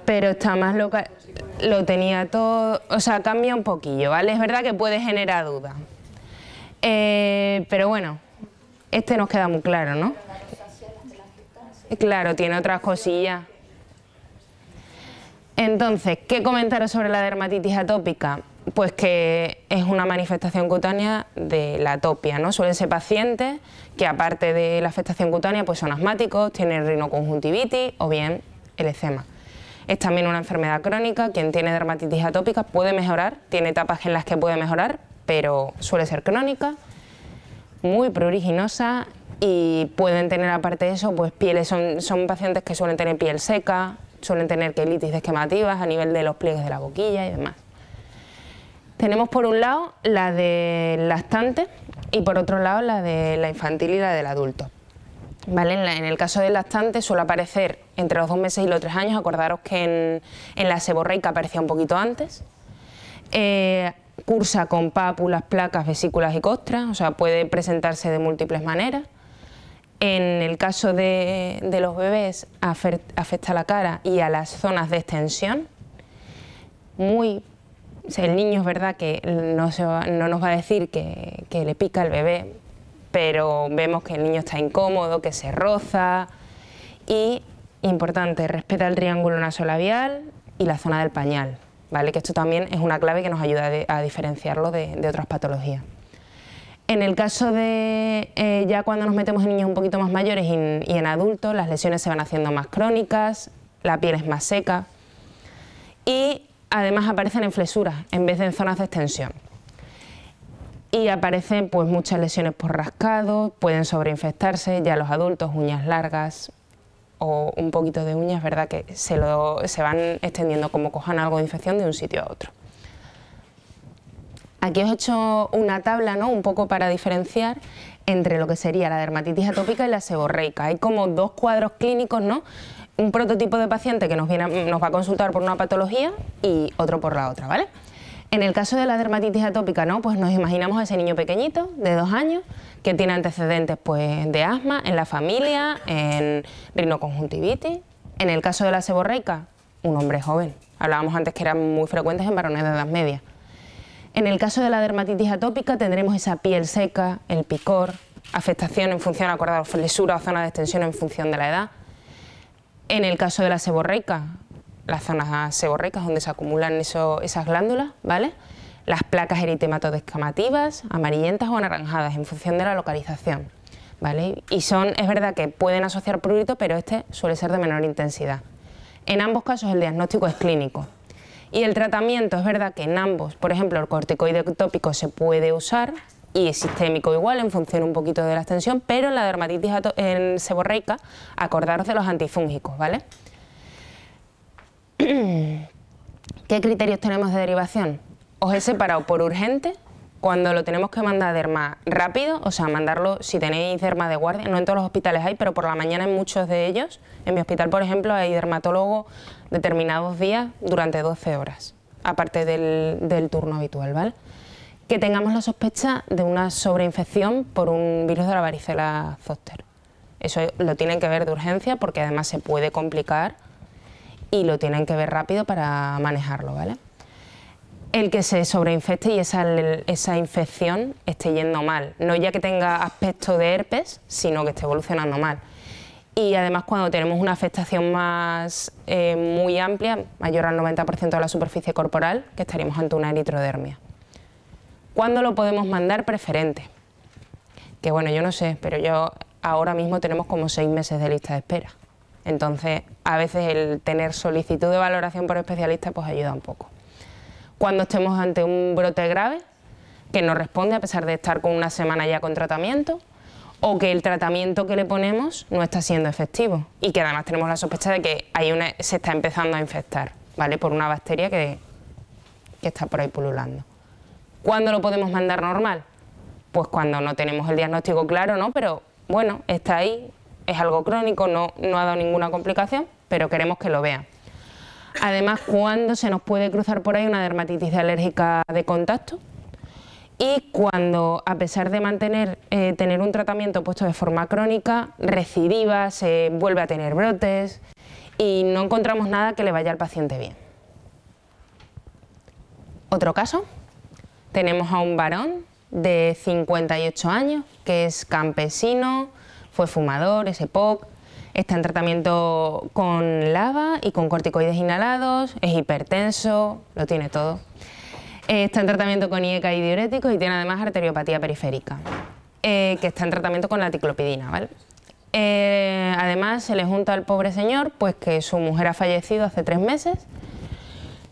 pero está más local, lo tenía todo, o sea, cambia un poquillo, ¿vale? Es verdad que puede generar duda. Pero bueno, este nos queda muy claro, ¿no? Claro, tiene otras cosillas. Entonces, ¿qué comentaros sobre la dermatitis atópica? Pues que es una manifestación cutánea de la atopia, ¿no? Suelen ser pacientes que, aparte de la afectación cutánea, pues son asmáticos, tienen rinoconjuntivitis o bien el eczema. Es también una enfermedad crónica. Quien tiene dermatitis atópica puede mejorar, tiene etapas en las que puede mejorar, pero suele ser crónica, muy pruriginosa y pueden tener, aparte de eso, pues pieles, son pacientes que suelen tener piel seca, suelen tener quelitis desquemativas a nivel de los pliegues de la boquilla y demás. Tenemos por un lado la del lactante y por otro lado la de la infantil y la del adulto. ¿Vale? En el caso del lactante suele aparecer entre los 2 meses y los 3 años. Acordaros que en la seborreica aparecía un poquito antes. Cursa con pápulas, placas, vesículas y costras, o sea, puede presentarse de múltiples maneras. En el caso de los bebés afecta a la cara y a las zonas de extensión. El niño es verdad que no nos va a decir que le pica el bebé, pero vemos que el niño está incómodo, que se roza y, importante, respeta el triángulo nasolabial y la zona del pañal, ¿vale? Que esto también es una clave que nos ayuda a diferenciarlo de otras patologías. En el caso de ya cuando nos metemos en niños un poquito más mayores y en adultos, las lesiones se van haciendo más crónicas, la piel es más seca y además aparecen en flesuras en vez de en zonas de extensión. Y aparecen pues muchas lesiones por rascado, pueden sobreinfectarse, ya los adultos, uñas largas o un poquito de uñas, ¿verdad? Que se van extendiendo como cojan algo de infección de un sitio a otro. Aquí os he hecho una tabla, ¿no? Un poco para diferenciar entre lo que sería la dermatitis atópica y la seborreica. Hay como 2 cuadros clínicos, ¿no? Un prototipo de paciente que nos va a consultar por una patología y otro por la otra, ¿vale? En el caso de la dermatitis atópica, ¿no? Pues nos imaginamos a ese niño pequeñito, de 2 años, que tiene antecedentes pues, de asma en la familia, en rinoconjuntivitis. En el caso de la seborreica, un hombre joven. Hablábamos antes que eran muy frecuentes en varones de edad media. En el caso de la dermatitis atópica tendremos esa piel seca, el picor, afectación en función, acordados, flesuras o zona de extensión en función de la edad. En el caso de la seborreica, las zonas seborreicas donde se acumulan esas glándulas, ¿vale? Las placas eritematoso-descamativas, amarillentas o anaranjadas en función de la localización, ¿vale? Y es verdad que pueden asociar prurito, pero este suele ser de menor intensidad. En ambos casos el diagnóstico es clínico. Y el tratamiento, es verdad que en ambos, por ejemplo, el corticoide tópico se puede usar y el sistémico igual en función un poquito de la extensión, pero en la dermatitis seborreica, acordaros de los antifúngicos, ¿vale? ¿Qué criterios tenemos de derivación? Os he separado por urgente, cuando lo tenemos que mandar a derma rápido, o sea, mandarlo si tenéis derma de guardia, no en todos los hospitales hay, pero por la mañana en muchos de ellos. En mi hospital, por ejemplo, hay dermatólogo determinados días durante 12 horas, aparte del turno habitual, ¿vale? Que tengamos la sospecha de una sobreinfección por un virus de la varicela zóster. Eso lo tienen que ver de urgencia porque además se puede complicar y lo tienen que ver rápido para manejarlo, ¿vale? El que se sobreinfecte y esa infección esté yendo mal, no ya que tenga aspecto de herpes, sino que esté evolucionando mal. Y además cuando tenemos una afectación más muy amplia, mayor al 90% de la superficie corporal, que estaríamos ante una eritrodermia. ¿Cuándo lo podemos mandar preferente? Que bueno, yo no sé, pero yo ahora mismo tenemos como 6 meses de lista de espera. Entonces, a veces el tener solicitud de valoración por especialista pues ayuda un poco. Cuando estemos ante un brote grave, que no responde a pesar de estar con una semana ya con tratamiento, o que el tratamiento que le ponemos no está siendo efectivo y que además tenemos la sospecha de que se está empezando a infectar, ¿vale? Por una bacteria que está por ahí pululando. ¿Cuándo lo podemos mandar normal? Pues cuando no tenemos el diagnóstico claro, ¿no? Pero bueno, está ahí, es algo crónico, no ha dado ninguna complicación, pero queremos que lo vean. Además, cuando se nos puede cruzar por ahí una dermatitis alérgica de contacto y cuando, a pesar de tener un tratamiento puesto de forma crónica, recidiva, se vuelve a tener brotes y no encontramos nada que le vaya al paciente bien. Otro caso, tenemos a un varón de 58 años que es campesino, fue fumador, es EPOC, está en tratamiento con LABA y con corticoides inhalados, es hipertenso, lo tiene todo. Está en tratamiento con IECA y diuréticos y tiene además arteriopatía periférica, que está en tratamiento con la ticlopidina, ¿vale? Además se le junta al pobre señor pues que su mujer ha fallecido hace 3 meses,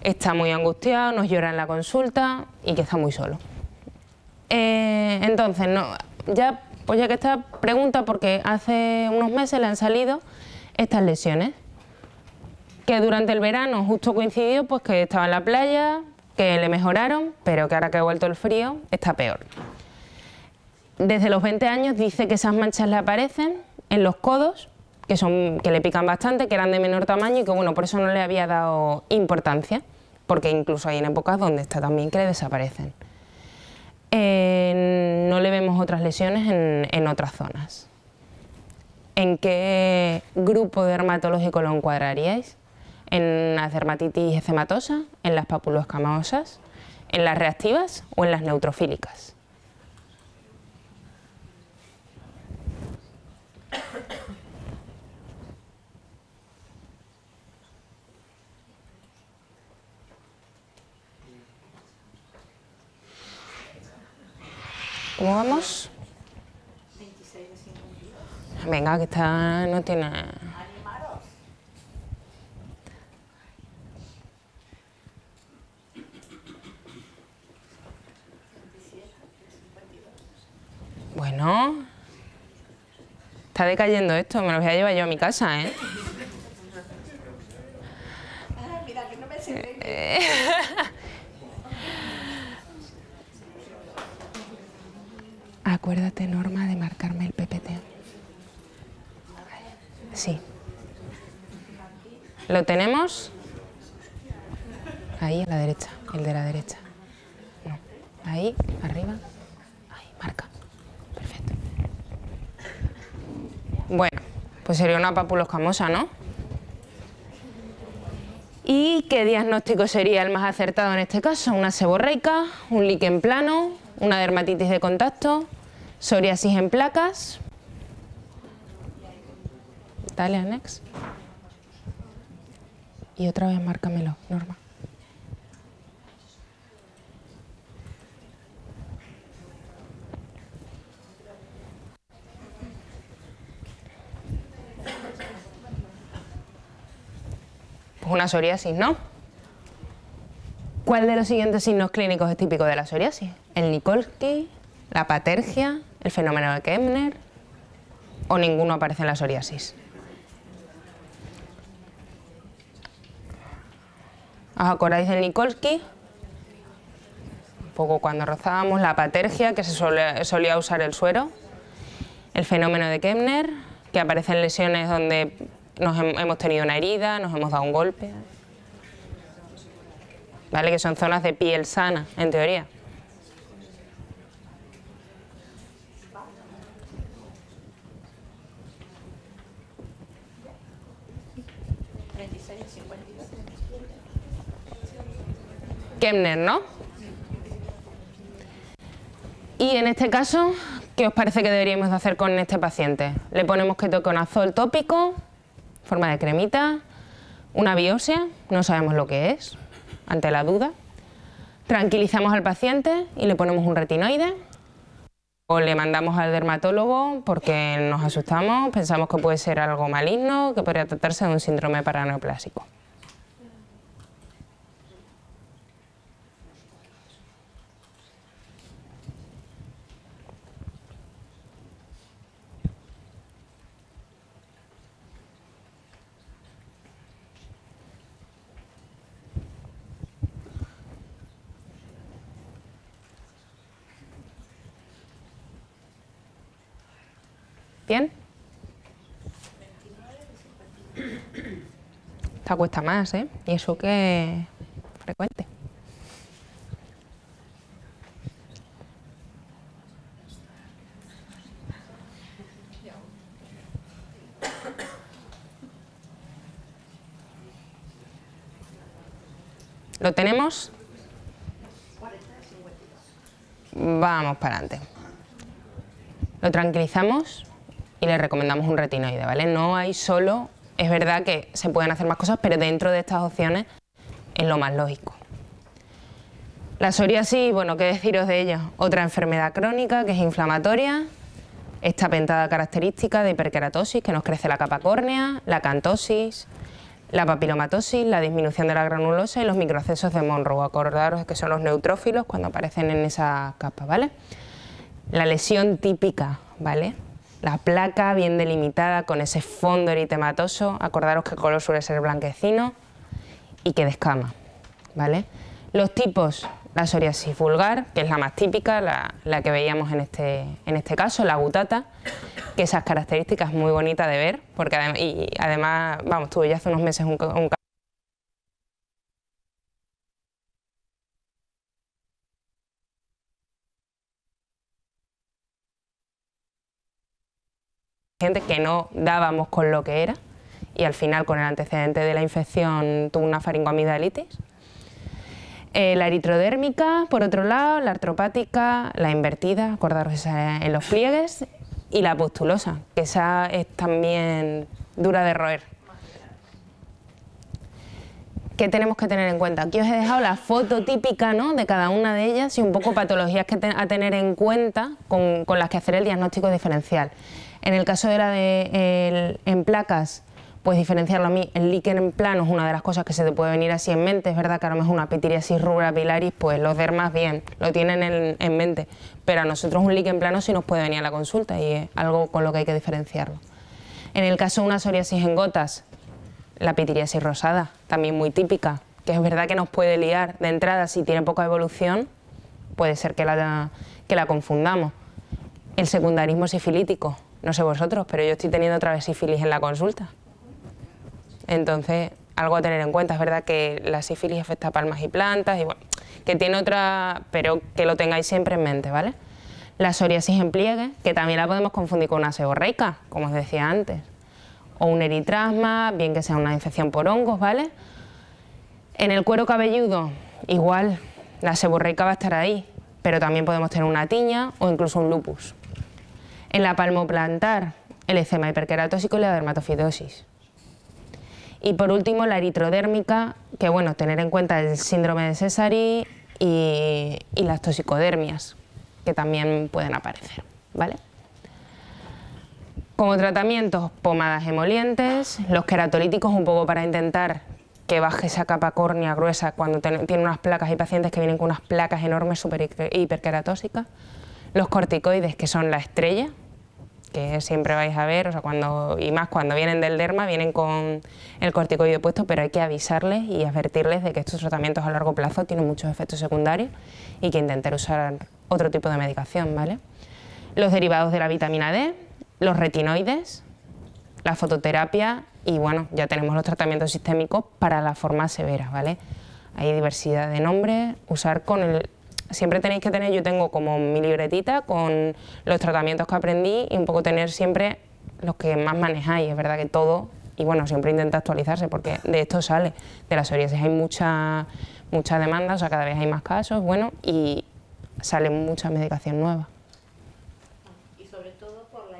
está muy angustiado, nos llora en la consulta y que está muy solo. Entonces, ya que esta pregunta, porque hace unos meses le han salido estas lesiones, que durante el verano justo coincidió pues que estaba en la playa, que le mejoraron, pero que ahora que ha vuelto el frío está peor. Desde los 20 años dice que esas manchas le aparecen en los codos, que le pican bastante, que eran de menor tamaño y que bueno, por eso no le había dado importancia, porque incluso hay en épocas donde está también que le desaparecen. No le vemos otras lesiones en otras zonas. ¿En qué grupo dermatológico lo encuadraríais? ¿En las dermatitis eczematosas, en las papuloescamosas, en las reactivas o en las neutrofílicas? ¿Cómo vamos? 26 de 52. Venga, que esta no tiene... Animaros. Bueno, está decayendo esto, me lo voy a llevar yo a mi casa, ¿eh? Mira, que no me sirve. Acuérdate, Norma, de marcarme el PPT. Sí. ¿Lo tenemos? Ahí, a la derecha, el de la derecha. No. Ahí, arriba. Ahí, marca. Perfecto. Bueno, pues sería una papuloescamosa, ¿no? ¿Y qué diagnóstico sería el más acertado en este caso? ¿Una seborreica, un líquen plano, una dermatitis de contacto, psoriasis en placas? Dale a next. Y otra vez márcamelo, Norma. Pues una psoriasis, ¿no? ¿Cuál de los siguientes signos clínicos es típico de la psoriasis? ¿El Nikolsky, la patergia, el fenómeno de Kempner o ninguno aparece en la psoriasis? ¿Os acordáis del Nikolsky? Un poco cuando rozábamos, la patergia, que se solía usar el suero, el fenómeno de Kempner, que aparece en lesiones donde hemos tenido una herida, nos hemos dado un golpe, ¿vale? Que son zonas de piel sana, en teoría. Kempner, ¿no? Y en este caso, ¿qué os parece que deberíamos hacer con este paciente? Le ponemos ketoconazol tópico, forma de cremita, una biopsia, no sabemos lo que es, ante la duda. Tranquilizamos al paciente y le ponemos un retinoide. O le mandamos al dermatólogo porque nos asustamos, pensamos que puede ser algo maligno, que podría tratarse de un síndrome paraneoplásico. ¿Bien? Esta cuesta más, ¿eh? Y eso que es frecuente. ¿Lo tenemos? Vamos para adelante. Lo tranquilizamos y le recomendamos un retinoide, ¿vale? No hay solo, es verdad que se pueden hacer más cosas, pero dentro de estas opciones es lo más lógico. La psoriasis, bueno, ¿qué deciros de ella? Otra enfermedad crónica que es inflamatoria, esta pentada característica de hiperkeratosis que nos crece la capa córnea, la acantosis, la papilomatosis, la disminución de la granulosa y los microaccesos de Monroe. Acordaros que son los neutrófilos cuando aparecen en esa capa, ¿vale? La lesión típica, ¿vale? La placa bien delimitada con ese fondo eritematoso, acordaros que el color suele ser blanquecino y que descama, ¿vale? Los tipos, la psoriasis vulgar, que es la más típica, la que veíamos en este caso, la gutata, que esas características muy bonitas de ver, porque además, vamos, tuve ya hace unos meses un gente que no dábamos con lo que era y al final con el antecedente de la infección tuvo una faringoamigdalitis. La eritrodérmica, por otro lado, la artropática, la invertida, acordaros esa en los pliegues, y la pustulosa, que esa es también dura de roer. ¿Qué tenemos que tener en cuenta? Aquí os he dejado la foto típica, ¿no?, de cada una de ellas y un poco patologías a tener en cuenta con las que hacer el diagnóstico diferencial. En el caso de la en placas, pues diferenciarlo a mí, el líquen plano es una de las cosas que se te puede venir así en mente. Es verdad que a lo mejor una pitiriasis rubra pilaris, pues los dermas bien, lo tienen en mente, pero a nosotros un líquen plano sí nos puede venir a la consulta y es algo con lo que hay que diferenciarlo. En el caso de una psoriasis en gotas, la pitiriasis rosada, también muy típica, que es verdad que nos puede liar de entrada si tiene poca evolución, puede ser que la confundamos. El secundarismo sifilítico, no sé vosotros, pero yo estoy teniendo otra vez sífilis en la consulta. Entonces, algo a tener en cuenta. Es verdad que la sífilis afecta a palmas y plantas, y bueno, que tiene otra, pero que lo tengáis siempre en mente, ¿vale? La psoriasis en pliegue, que también la podemos confundir con una seborreica, como os decía antes, o un eritrasma, bien que sea una infección por hongos, ¿vale? En el cuero cabelludo, igual, la seborreica va a estar ahí, pero también podemos tener una tiña o incluso un lupus. En la palmoplantar, el eczema hiperkeratósico y la dermatofitosis. Y por último, la eritrodérmica, que bueno, tener en cuenta el síndrome de Sézary y las toxicodermias, que también pueden aparecer, ¿vale? Como tratamientos, pomadas emolientes, los queratolíticos un poco para intentar que baje esa capa córnea gruesa cuando tiene unas placas. Hay pacientes que vienen con unas placas enormes súper hiperkeratósicas. Los corticoides, que son la estrella, que siempre vais a ver, o sea, y más cuando vienen del derma, vienen con el corticoide puesto, pero hay que avisarles y advertirles de que estos tratamientos a largo plazo tienen muchos efectos secundarios y que intentar usar otro tipo de medicación, ¿vale? Los derivados de la vitamina D, los retinoides, la fototerapia y bueno, ya tenemos los tratamientos sistémicos para la forma severa, ¿vale? Hay diversidad de nombres, usar con el... Siempre tenéis que tener, yo tengo como mi libretita con los tratamientos que aprendí y un poco tener siempre los que más manejáis. Es verdad que todo, y bueno, siempre intenta actualizarse porque de esto sale, de la psoriasis hay mucha demanda, o sea, cada vez hay más casos, bueno, y sale mucha medicación nueva. Y sobre todo por la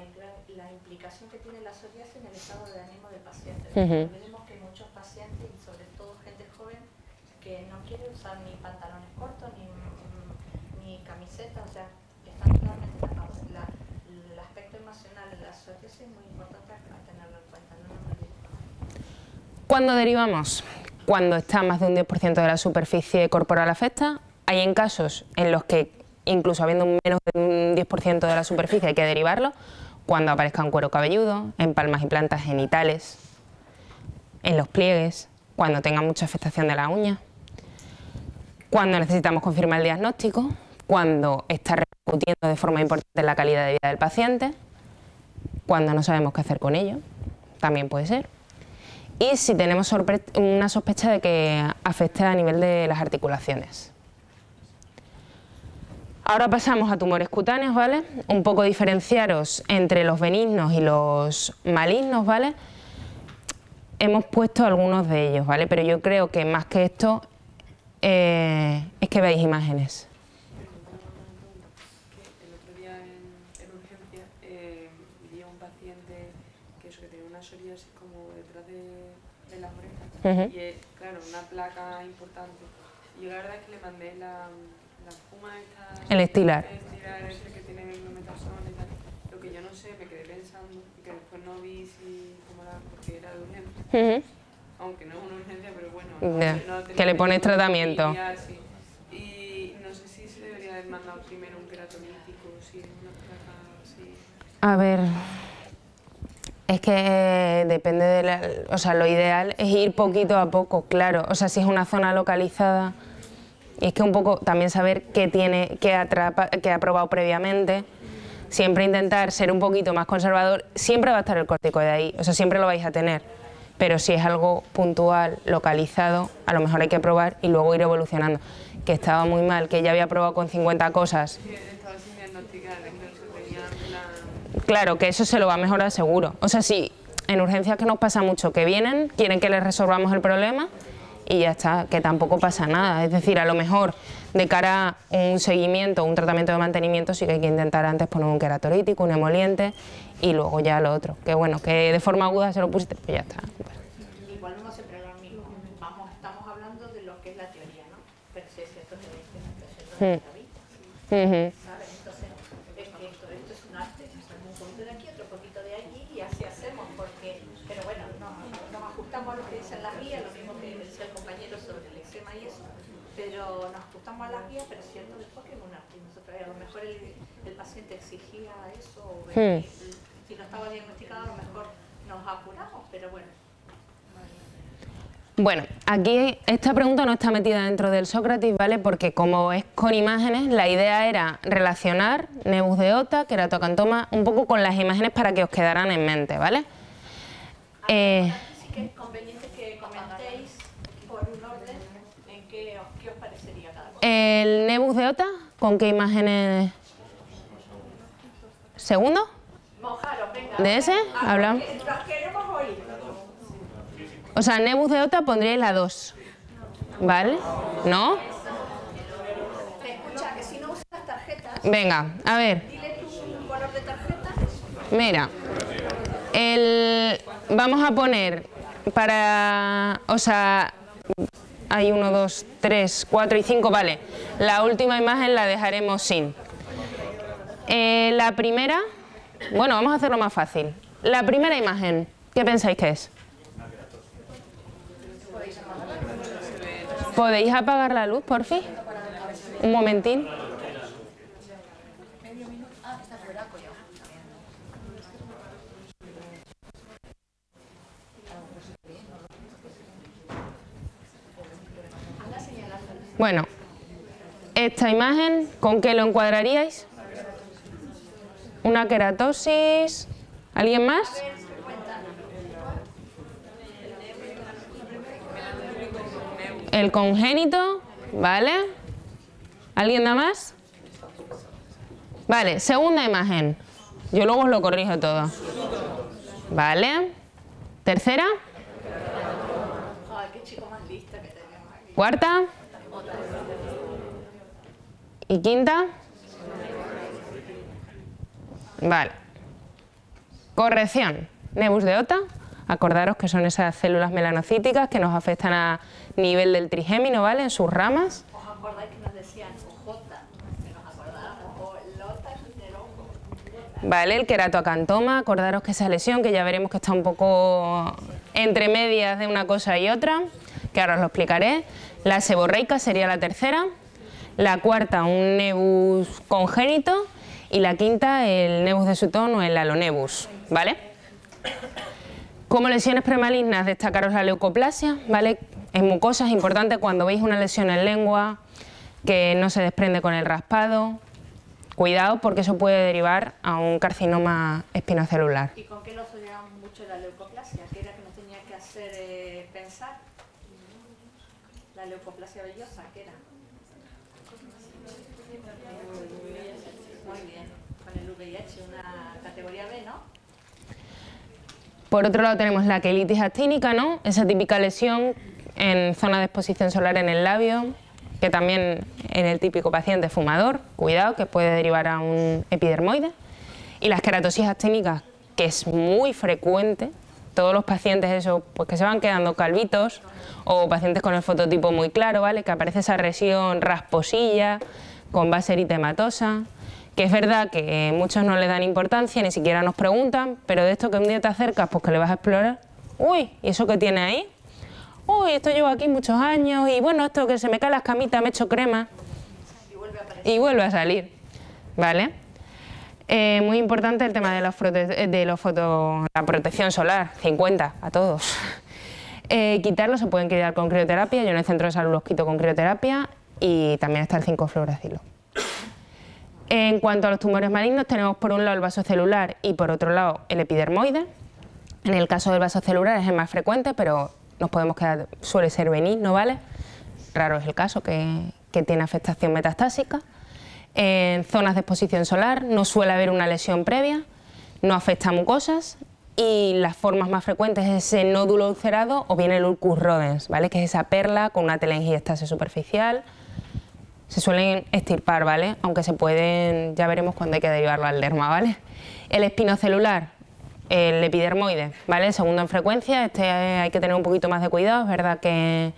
implicación que tiene la psoriasis en el estado de ánimo del paciente. Uh-huh. Tenemos que muchos pacientes, y sobre todo gente joven, que que no quiere usar ni pantalones cortos ni camisetas, o sea, están totalmente tapados. El aspecto emocional de la psoriasis es muy importante a tenerlo en cuenta, no nos olvidemos. ¿Cuándo derivamos? Cuando está más de un 10% de la superficie corporal afecta. Hay en casos en los que, incluso habiendo menos de un 10% de la superficie, hay que derivarlo. Cuando aparezca un cuero cabelludo, en palmas y plantas genitales, en los pliegues, cuando tenga mucha afectación de la uña, cuando necesitamos confirmar el diagnóstico, cuando está repercutiendo de forma importante en la calidad de vida del paciente, cuando no sabemos qué hacer con ello, también puede ser. Y si tenemos una sospecha de que afecte a nivel de las articulaciones. Ahora pasamos a tumores cutáneos, ¿vale? Un poco diferenciaros entre los benignos y los malignos, ¿vale? Hemos puesto algunos de ellos, ¿vale? Pero yo creo que más que esto es que veáis imágenes. El otro día en urgencia vi a un paciente que tenía una psoriasis como detrás de las orejas y claro, una placa importante. Y yo la verdad es que le mandé la espuma esta... El estilar. El estilar ese que tiene glumetazón y tal. Lo que yo no sé, me quedé pensando, y que después no vi si cómo era, porque era de urgencia. Aunque no es una urgencia, pero bueno. Que le pones tratamiento. Sí. Y no sé si se debería haber mandado primero un queratomítico, si una placa así. A ver, es que depende de o sea, lo ideal es ir poquito a poco, claro. O sea, si es una zona localizada, y es que un poco también saber qué ha probado previamente. Siempre intentar ser un poquito más conservador. Siempre va a estar el corticoide ahí, o sea, siempre lo vais a tener. Pero si es algo puntual, localizado, a lo mejor hay que probar y luego ir evolucionando. Que estaba muy mal, que ya había probado con 50 cosas. Sí, estaba sin diagnosticar, entonces tenía Claro, que eso se lo va a mejorar seguro. O sea, sí, en urgencias que nos pasa mucho, que vienen, quieren que les resolvamos el problema y ya está, que tampoco pasa nada. Es decir, a lo mejor de cara a un seguimiento, un tratamiento de mantenimiento, sí que hay que intentar antes poner un queratorítico, un emoliente y luego ya lo otro. Que bueno, que de forma aguda se lo pusiste, pues ya está. Igual no siempre lo mismo. Estamos hablando de lo que es la teoría, ¿no? Pero si es cierto que hay que ¿sabes? Entonces, es que esto es un arte, un poquito de aquí, otro poquito de allí y así hacemos, porque, pero bueno, nos ajustamos a lo que dicen las guías, lo mismo que decía el compañero sobre el eczema y eso, pero nos ajustamos a las guías, pero siendo después que es un arte. Nosotros, a lo mejor el paciente exigía eso, o si no estaba diagnosticado, a lo mejor nos apuramos, pero bueno. Bueno, aquí esta pregunta no está metida dentro del Sócrates, ¿vale? Porque como es con imágenes, la idea era relacionar nebus de Ota, queratocantoma, un poco con las imágenes para que os quedaran en mente, ¿vale? Sí que es conveniente que comentéis por un orden en qué os parecería cada cosa. El nebus de Ota, ¿con qué imágenes? ¿Segundo? Mojaros, venga. ¿De ese? Hablamos. Los queremos oír. O sea, nebus de Ota pondríais la 2, ¿vale? ¿No? Escucha, que si no usas tarjetas, Venga, a ver. dile tu color de tarjeta. Mira, vamos a poner para, o sea, hay 1, 2, 3, 4 y 5, vale. La última imagen la dejaremos sin. La primera, bueno, vamos a hacerlo más fácil. La primera imagen, ¿qué pensáis que es? ¿Podéis apagar la luz, por fin? Un momentín. Bueno, esta imagen, ¿con qué lo encuadraríais? Una queratosis. ¿Alguien más? El congénito, ¿vale? ¿Alguien da más? Vale, segunda imagen. Yo luego os lo corrijo todo. ¿Vale? Tercera. Ay, qué chico más lista que tenemos aquí. Cuarta. Y quinta. Vale. Corrección. Nebus de Ota. acordaros que son esas células melanocíticas que nos afectan a nivel del trigémino, ¿vale? En sus ramas. ¿Os acordáis que nos decían ojota? Que nos acordáramos, o lota del hongo. Vale, el queratoacantoma, acordaros que esa lesión, que ya veremos que está un poco entre medias de una cosa y otra, que ahora os lo explicaré. La seborreica sería la tercera, la cuarta un nevus congénito y la quinta el nevus de Sutton o el alonebus, ¿vale? Como lesiones premalignas, destacaros la leucoplasia, ¿vale? En mucosas es importante cuando veis una lesión en lengua que no se desprende con el raspado. Cuidado porque eso puede derivar a un carcinoma espinocelular. ¿Y con qué lo asociamos mucho la leucoplasia? ¿Qué era que nos tenía que hacer pensar? La leucoplasia vellosa, ¿qué era? Muy bien, con el VIH, una categoría B, ¿no? Por otro lado tenemos la quelitis actínica, ¿no? Esa típica lesión en zona de exposición solar en el labio, que también en el típico paciente fumador, cuidado, que puede derivar a un epidermoide. Y las queratosis actínicas, que es muy frecuente, todos los pacientes eso, pues que se van quedando calvitos, o pacientes con el fototipo muy claro, ¿vale? Que aparece esa lesión rasposilla, con base eritematosa, que es verdad que muchos no le dan importancia, ni siquiera nos preguntan, pero de esto que un día te acercas, pues que le vas a explorar, uy, ¿y eso qué tiene ahí? Uy, esto llevo aquí muchos años y bueno, esto que se me cae las camitas, me echo crema y vuelve a salir, ¿vale? Muy importante el tema de la protección solar, 50 a todos. Quitarlo, se pueden quitar con crioterapia, yo en el centro de salud los quito con crioterapia y también está el 5-fluoracilo. En cuanto a los tumores malignos, tenemos por un lado el vasocelular y por otro lado el epidermoide. En el caso del vasocelular es el más frecuente, pero nos podemos quedar, suele ser benigno, ¿vale? Raro es el caso que tiene afectación metastásica. En zonas de exposición solar no suele haber una lesión previa, no afecta a mucosas y las formas más frecuentes es ese nódulo ulcerado o bien el ulcus rodens, ¿vale? Que es esa perla con una telangiectasia superficial. Se suelen extirpar, ¿vale? Aunque se pueden, ya veremos cuándo hay que derivarlo al derma, ¿vale? El espinocelular, el epidermoide, ¿vale? El segundo en frecuencia, este hay que tener un poquito más de cuidado, es verdad que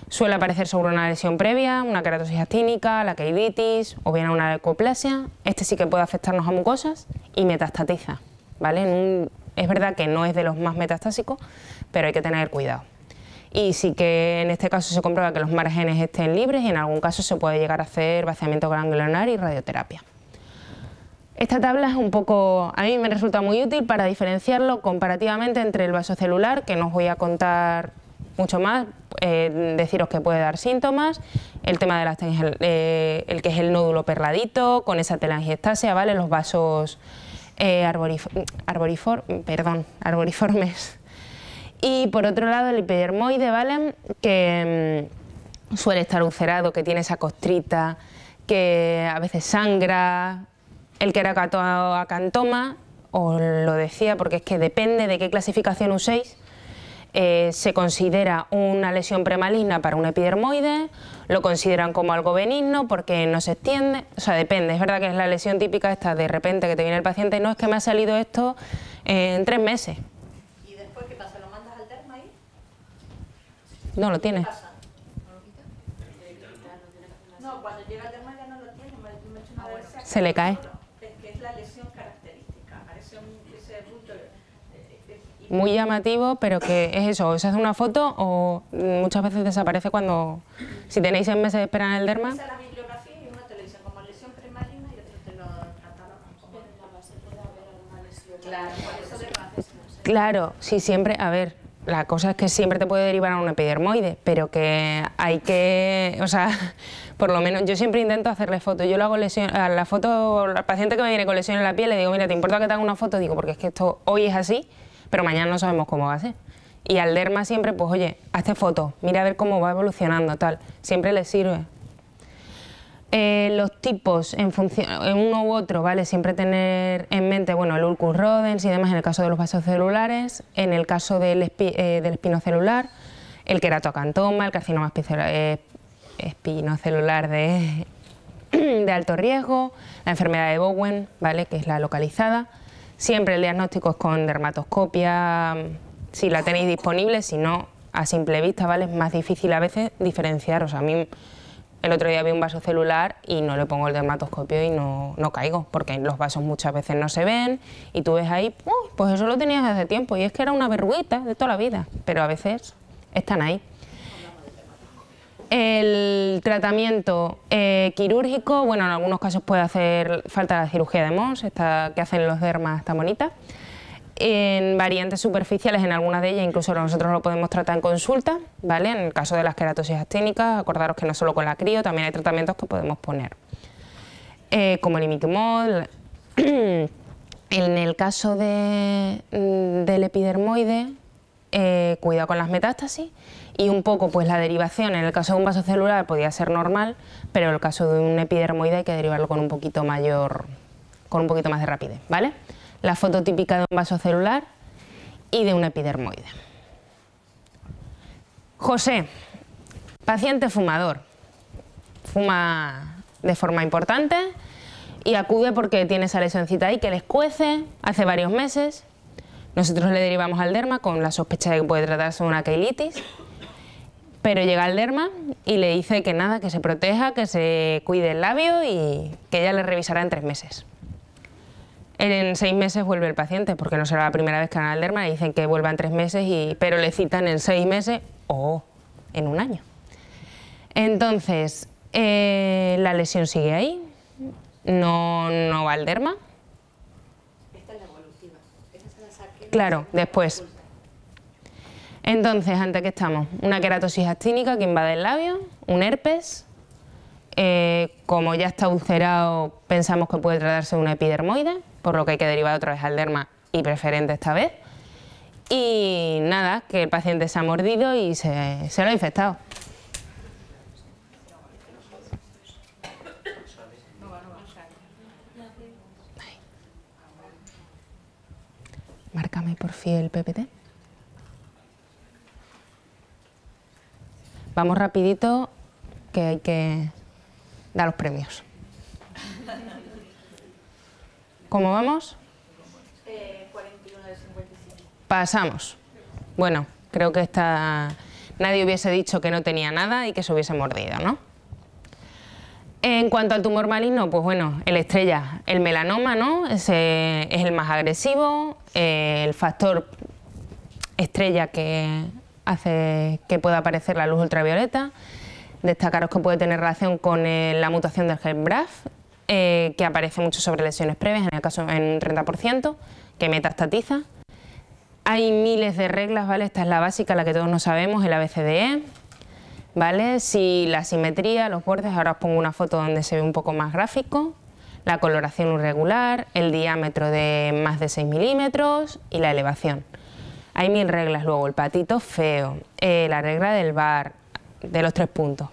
suele aparecer sobre una lesión previa, una queratosis actínica, la quelitis o bien una leucoplasia. Este sí que puede afectarnos a mucosas y metastatiza, ¿vale? Es verdad que no es de los más metastásicos, pero hay que tener cuidado. Y sí que en este caso se comprueba que los márgenes estén libres y en algún caso se puede llegar a hacer vaciamiento ganglionar y radioterapia. Esta tabla es un poco, a mí me resulta muy útil para diferenciarlo comparativamente entre el vasocelular, que no os voy a contar mucho más, deciros que puede dar síntomas, el tema de las el que es el nódulo perladito, con esa telangiectasia, ¿vale? Los vasos arboriformes. Y por otro lado el epidermoide, ¿vale? Que suele estar ulcerado, que tiene esa costrita, que a veces sangra. El queratoacantoma, os lo decía porque es que depende de qué clasificación uséis, se considera una lesión premaligna para un epidermoide, lo consideran como algo benigno porque no se extiende, o sea, depende. Es verdad que es la lesión típica esta de repente que te viene el paciente y no, es que me ha salido esto en 3 meses. ¿Y después qué pasa? ¿Lo mandas al derma ahí? No lo tiene. ¿Qué pasa? No, cuando llega al derma ya no lo tiene, me he hecho una vez. Se le cae. Es que es la lesión característica, parece ese punto. Muy llamativo, pero que es eso, o se hace una foto o muchas veces desaparece cuando, si tenéis 6 meses de espera en el derma. Esa es la bibliografía y uno te lo dice como lesión premaligna y otro te lo catalogan como. En la base puede haber alguna lesión. Claro, por eso derma. Claro, sí, siempre, a ver, la cosa es que siempre te puede derivar a un epidermoide, pero que hay que, o sea, por lo menos yo siempre intento hacerle foto. Yo le hago lesión, a la foto, al paciente que me viene con lesión en la piel le digo, mira, ¿te importa que te haga una foto? Digo, porque es que esto hoy es así, pero mañana no sabemos cómo va a ser. Y al derma siempre, pues oye, hazte foto, mira a ver cómo va evolucionando, tal. Siempre les sirve. Los tipos, en uno u otro, ¿vale? Siempre tener en mente, bueno, el ulcus rodens y demás en el caso de los vasocelulares, en el caso del espinocelular, el queratoacantoma, el carcinoma espinocelular de alto riesgo, la enfermedad de Bowen, ¿vale? Que es la localizada. Siempre el diagnóstico es con dermatoscopia si la tenéis disponible, si no, a simple vista, ¿vale? Es más difícil a veces diferenciaros. A mí el otro día vi un vaso celular y no le pongo el dermatoscopio y no caigo, porque los vasos muchas veces no se ven y tú ves ahí, pues eso lo tenías hace tiempo y es que era una verruguita de toda la vida, pero a veces están ahí. El tratamiento quirúrgico, bueno, en algunos casos puede hacer falta la cirugía de Mohs, esta que hacen los dermas tan bonita. En variantes superficiales, en algunas de ellas incluso nosotros lo podemos tratar en consulta, ¿vale? En el caso de las queratosis actínicas, acordaros que no solo con la crio, también hay tratamientos que podemos poner, como el imiquimod. En el caso del epidermoide, cuidado con las metástasis y un poco pues la derivación. En el caso de un vaso celular podía ser normal, pero en el caso de un epidermoide hay que derivarlo con un poquito más de rapidez, ¿vale? La foto típica de un vaso celular y de un epidermoide. José, paciente fumador, fuma de forma importante y acude porque tiene esa lesioncita ahí que le escuece hace varios meses. Nosotros le derivamos al derma con la sospecha de que puede tratarse de una queilitis, pero llega al derma y le dice que nada, que se proteja, que se cuide el labio y que ella le revisará en 3 meses. En 6 meses vuelve el paciente, porque no será la primera vez que van al derma, le dicen que vuelva en 3 meses, pero le citan en 6 meses o en 1 año. Entonces, la lesión sigue ahí, no va al derma. Esta es la evolutiva, esta se la saqué. Claro, después. Entonces, ¿ante qué estamos? Una queratosis actínica que invade el labio, un herpes. Como ya está ulcerado, pensamos que puede tratarse de una epidermoide, por lo que hay que derivar otra vez al derma y preferente esta vez. Y nada, que el paciente se ha mordido y se lo ha infectado. Márcame por fin el PPT. Vamos rapidito, que hay que dar los premios. ¿Cómo vamos? 41 de 55. Pasamos. Bueno, creo que nadie hubiese dicho que no tenía nada y que se hubiese mordido, ¿no? En cuanto al tumor maligno, pues bueno, el estrella, el melanoma, ¿no? Ese es el más agresivo, el factor estrella que hace que pueda aparecer la luz ultravioleta. Destacaros que puede tener relación con la mutación del gen BRAF, que aparece mucho sobre lesiones previas, en el caso en un 30%, que metastatiza. Hay miles de reglas, ¿vale? Esta es la básica, la que todos no sabemos, el ABCDE, ¿vale? Si la simetría, los bordes, ahora os pongo una foto donde se ve un poco más gráfico, la coloración irregular, el diámetro de más de 6 milímetros y la elevación. Hay 1000 reglas luego, el patito feo, la regla del VAR, de los 3 puntos,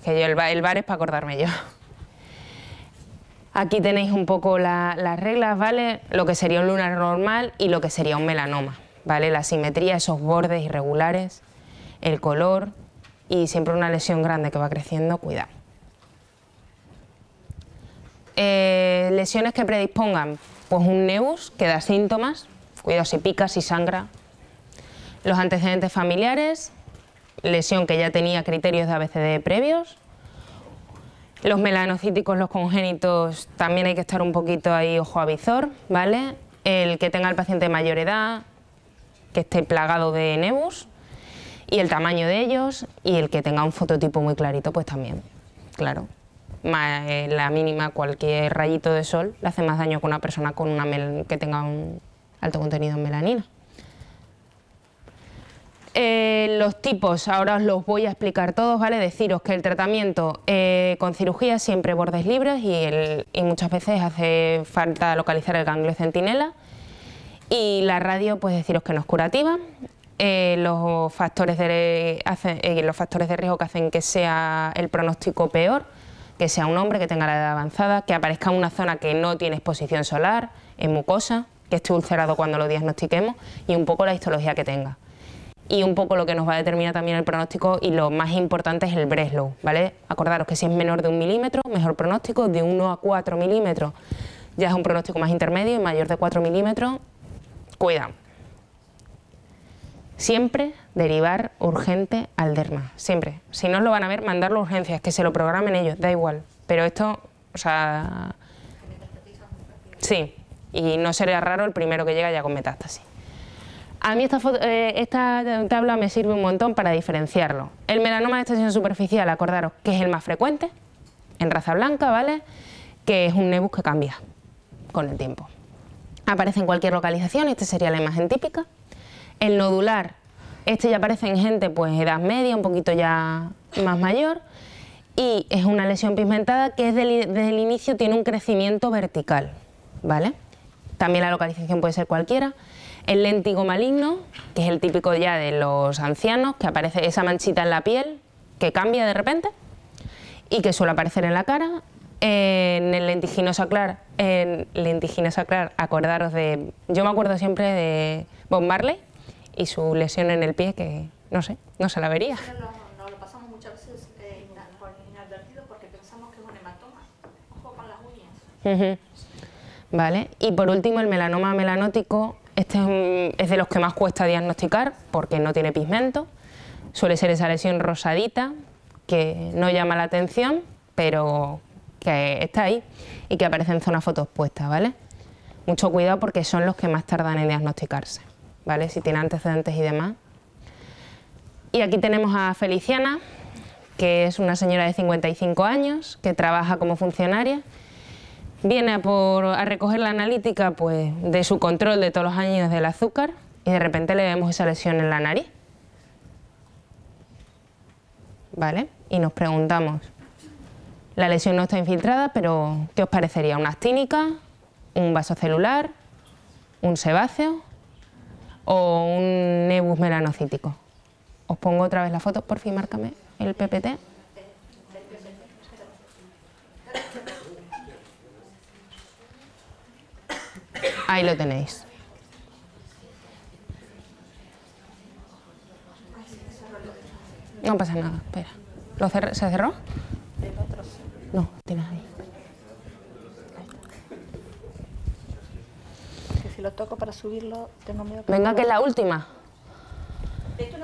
que yo el VAR es para acordarme yo. Aquí tenéis un poco las reglas, ¿vale? Lo que sería un lunar normal y lo que sería un melanoma, ¿vale? La simetría, esos bordes irregulares, el color y siempre una lesión grande que va creciendo, cuidado. Lesiones que predispongan, pues un nevus que da síntomas, cuidado si pica, si sangra. Los antecedentes familiares, lesión que ya tenía criterios de ABCD previos. Los melanocíticos, los congénitos, también hay que estar un poquito ahí ojo a visor, ¿vale? El que tenga el paciente mayor edad, que esté plagado de nevus, y el tamaño de ellos, y el que tenga un fototipo muy clarito, pues también, claro. La mínima, cualquier rayito de sol le hace más daño que una persona con que tenga un alto contenido en melanina. Los tipos, ahora os los voy a explicar todos, ¿vale? Deciros que el tratamiento con cirugía siempre bordes libres y muchas veces hace falta localizar el ganglio centinela. Y la radio, pues deciros que no es curativa. Los factores de riesgo que hacen que sea el pronóstico peor, que sea un hombre que tenga la edad avanzada, que aparezca en una zona que no tiene exposición solar, en mucosa, que esté ulcerado cuando lo diagnostiquemos y un poco la histología que tenga. Y un poco lo que nos va a determinar también el pronóstico y lo más importante es el Breslow, ¿vale? Acordaros que si es menor de 1 milímetro, mejor pronóstico, de 1 a 4 milímetros ya es un pronóstico más intermedio y mayor de 4 milímetros, cuidado. siempre derivar urgente al derma, siempre. Si no os lo van a ver, mandarlo a urgencias, que se lo programen ellos, da igual. Pero esto, o sea... Sí, y no sería raro el primero que llega ya con metástasis. A mí esta tabla me sirve un montón para diferenciarlo. El melanoma de extensión superficial, acordaros que es el más frecuente, en raza blanca, ¿vale? Que es un nebus que cambia con el tiempo. Aparece en cualquier localización, esta sería la imagen típica. El nodular, este ya aparece en gente pues edad media, un poquito ya más mayor, y es una lesión pigmentada que desde el inicio tiene un crecimiento vertical, ¿vale? También la localización puede ser cualquiera. El léntigo maligno, que es el típico ya de los ancianos, que aparece esa manchita en la piel, que cambia de repente, y que suele aparecer en la cara. En el lentigino sacral, acordaros de... Yo me acuerdo siempre de Bob Marley y su lesión en el pie, que no sé, no se la vería. No lo pasamos muchas veces por inadvertido porque pensamos que es un hematoma. Ojo con las uñas. Vale, y por último el melanoma melanótico, este es de los que más cuesta diagnosticar porque no tiene pigmento. Suele ser esa lesión rosadita que no llama la atención, pero que está ahí y que aparece en zona fotoexpuesta, ¿vale? Mucho cuidado porque son los que más tardan en diagnosticarse, ¿vale? Si tiene antecedentes y demás. Y aquí tenemos a Feliciana, que es una señora de 55 años, que trabaja como funcionaria. Viene a recoger la analítica pues, de su control de todos los años del azúcar y de repente le vemos esa lesión en la nariz. ¿Vale? Y nos preguntamos, la lesión no está infiltrada, pero ¿qué os parecería? ¿Una actínica? ¿Un vaso celular? ¿Un sebáceo? ¿O un nebus melanocítico? Os pongo otra vez la foto, por fin, márcame el PPT. Ahí lo tenéis. No pasa nada, espera. ¿Se cerró? El otro sí. No, tienes ahí. Que si lo toco para subirlo, tengo miedo que... Venga, que es la última. Esto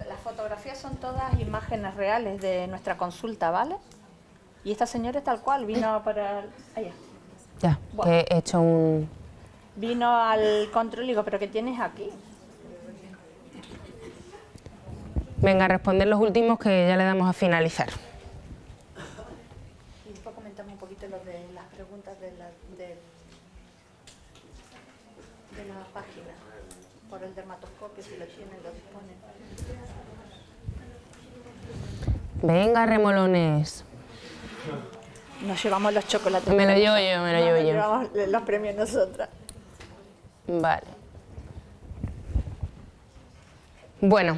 las fotografías son todas imágenes reales de nuestra consulta, ¿vale? Y esta señora es tal cual, vino para... Allá. Ya, Bueno. que he hecho un... Vino al control y digo, ¿pero qué tienes aquí? Venga, a responder los últimos que ya le damos a finalizar. Y después comentamos un poquito lo de las preguntas de la página. Por el dermatoscopio, si lo tienen, lo disponen. Venga, remolones. Nos llevamos los chocolates. Me lo llevo yo, me lo llevo yo. Llevamos los premios nosotras. Vale. Bueno,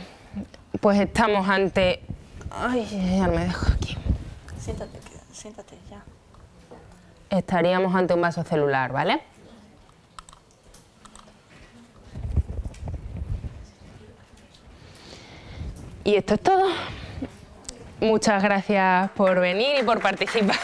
pues estamos ante... Ay, ya me dejo aquí. Siéntate ya. Estaríamos ante un vaso celular, ¿vale? Y esto es todo. Muchas gracias por venir y por participar.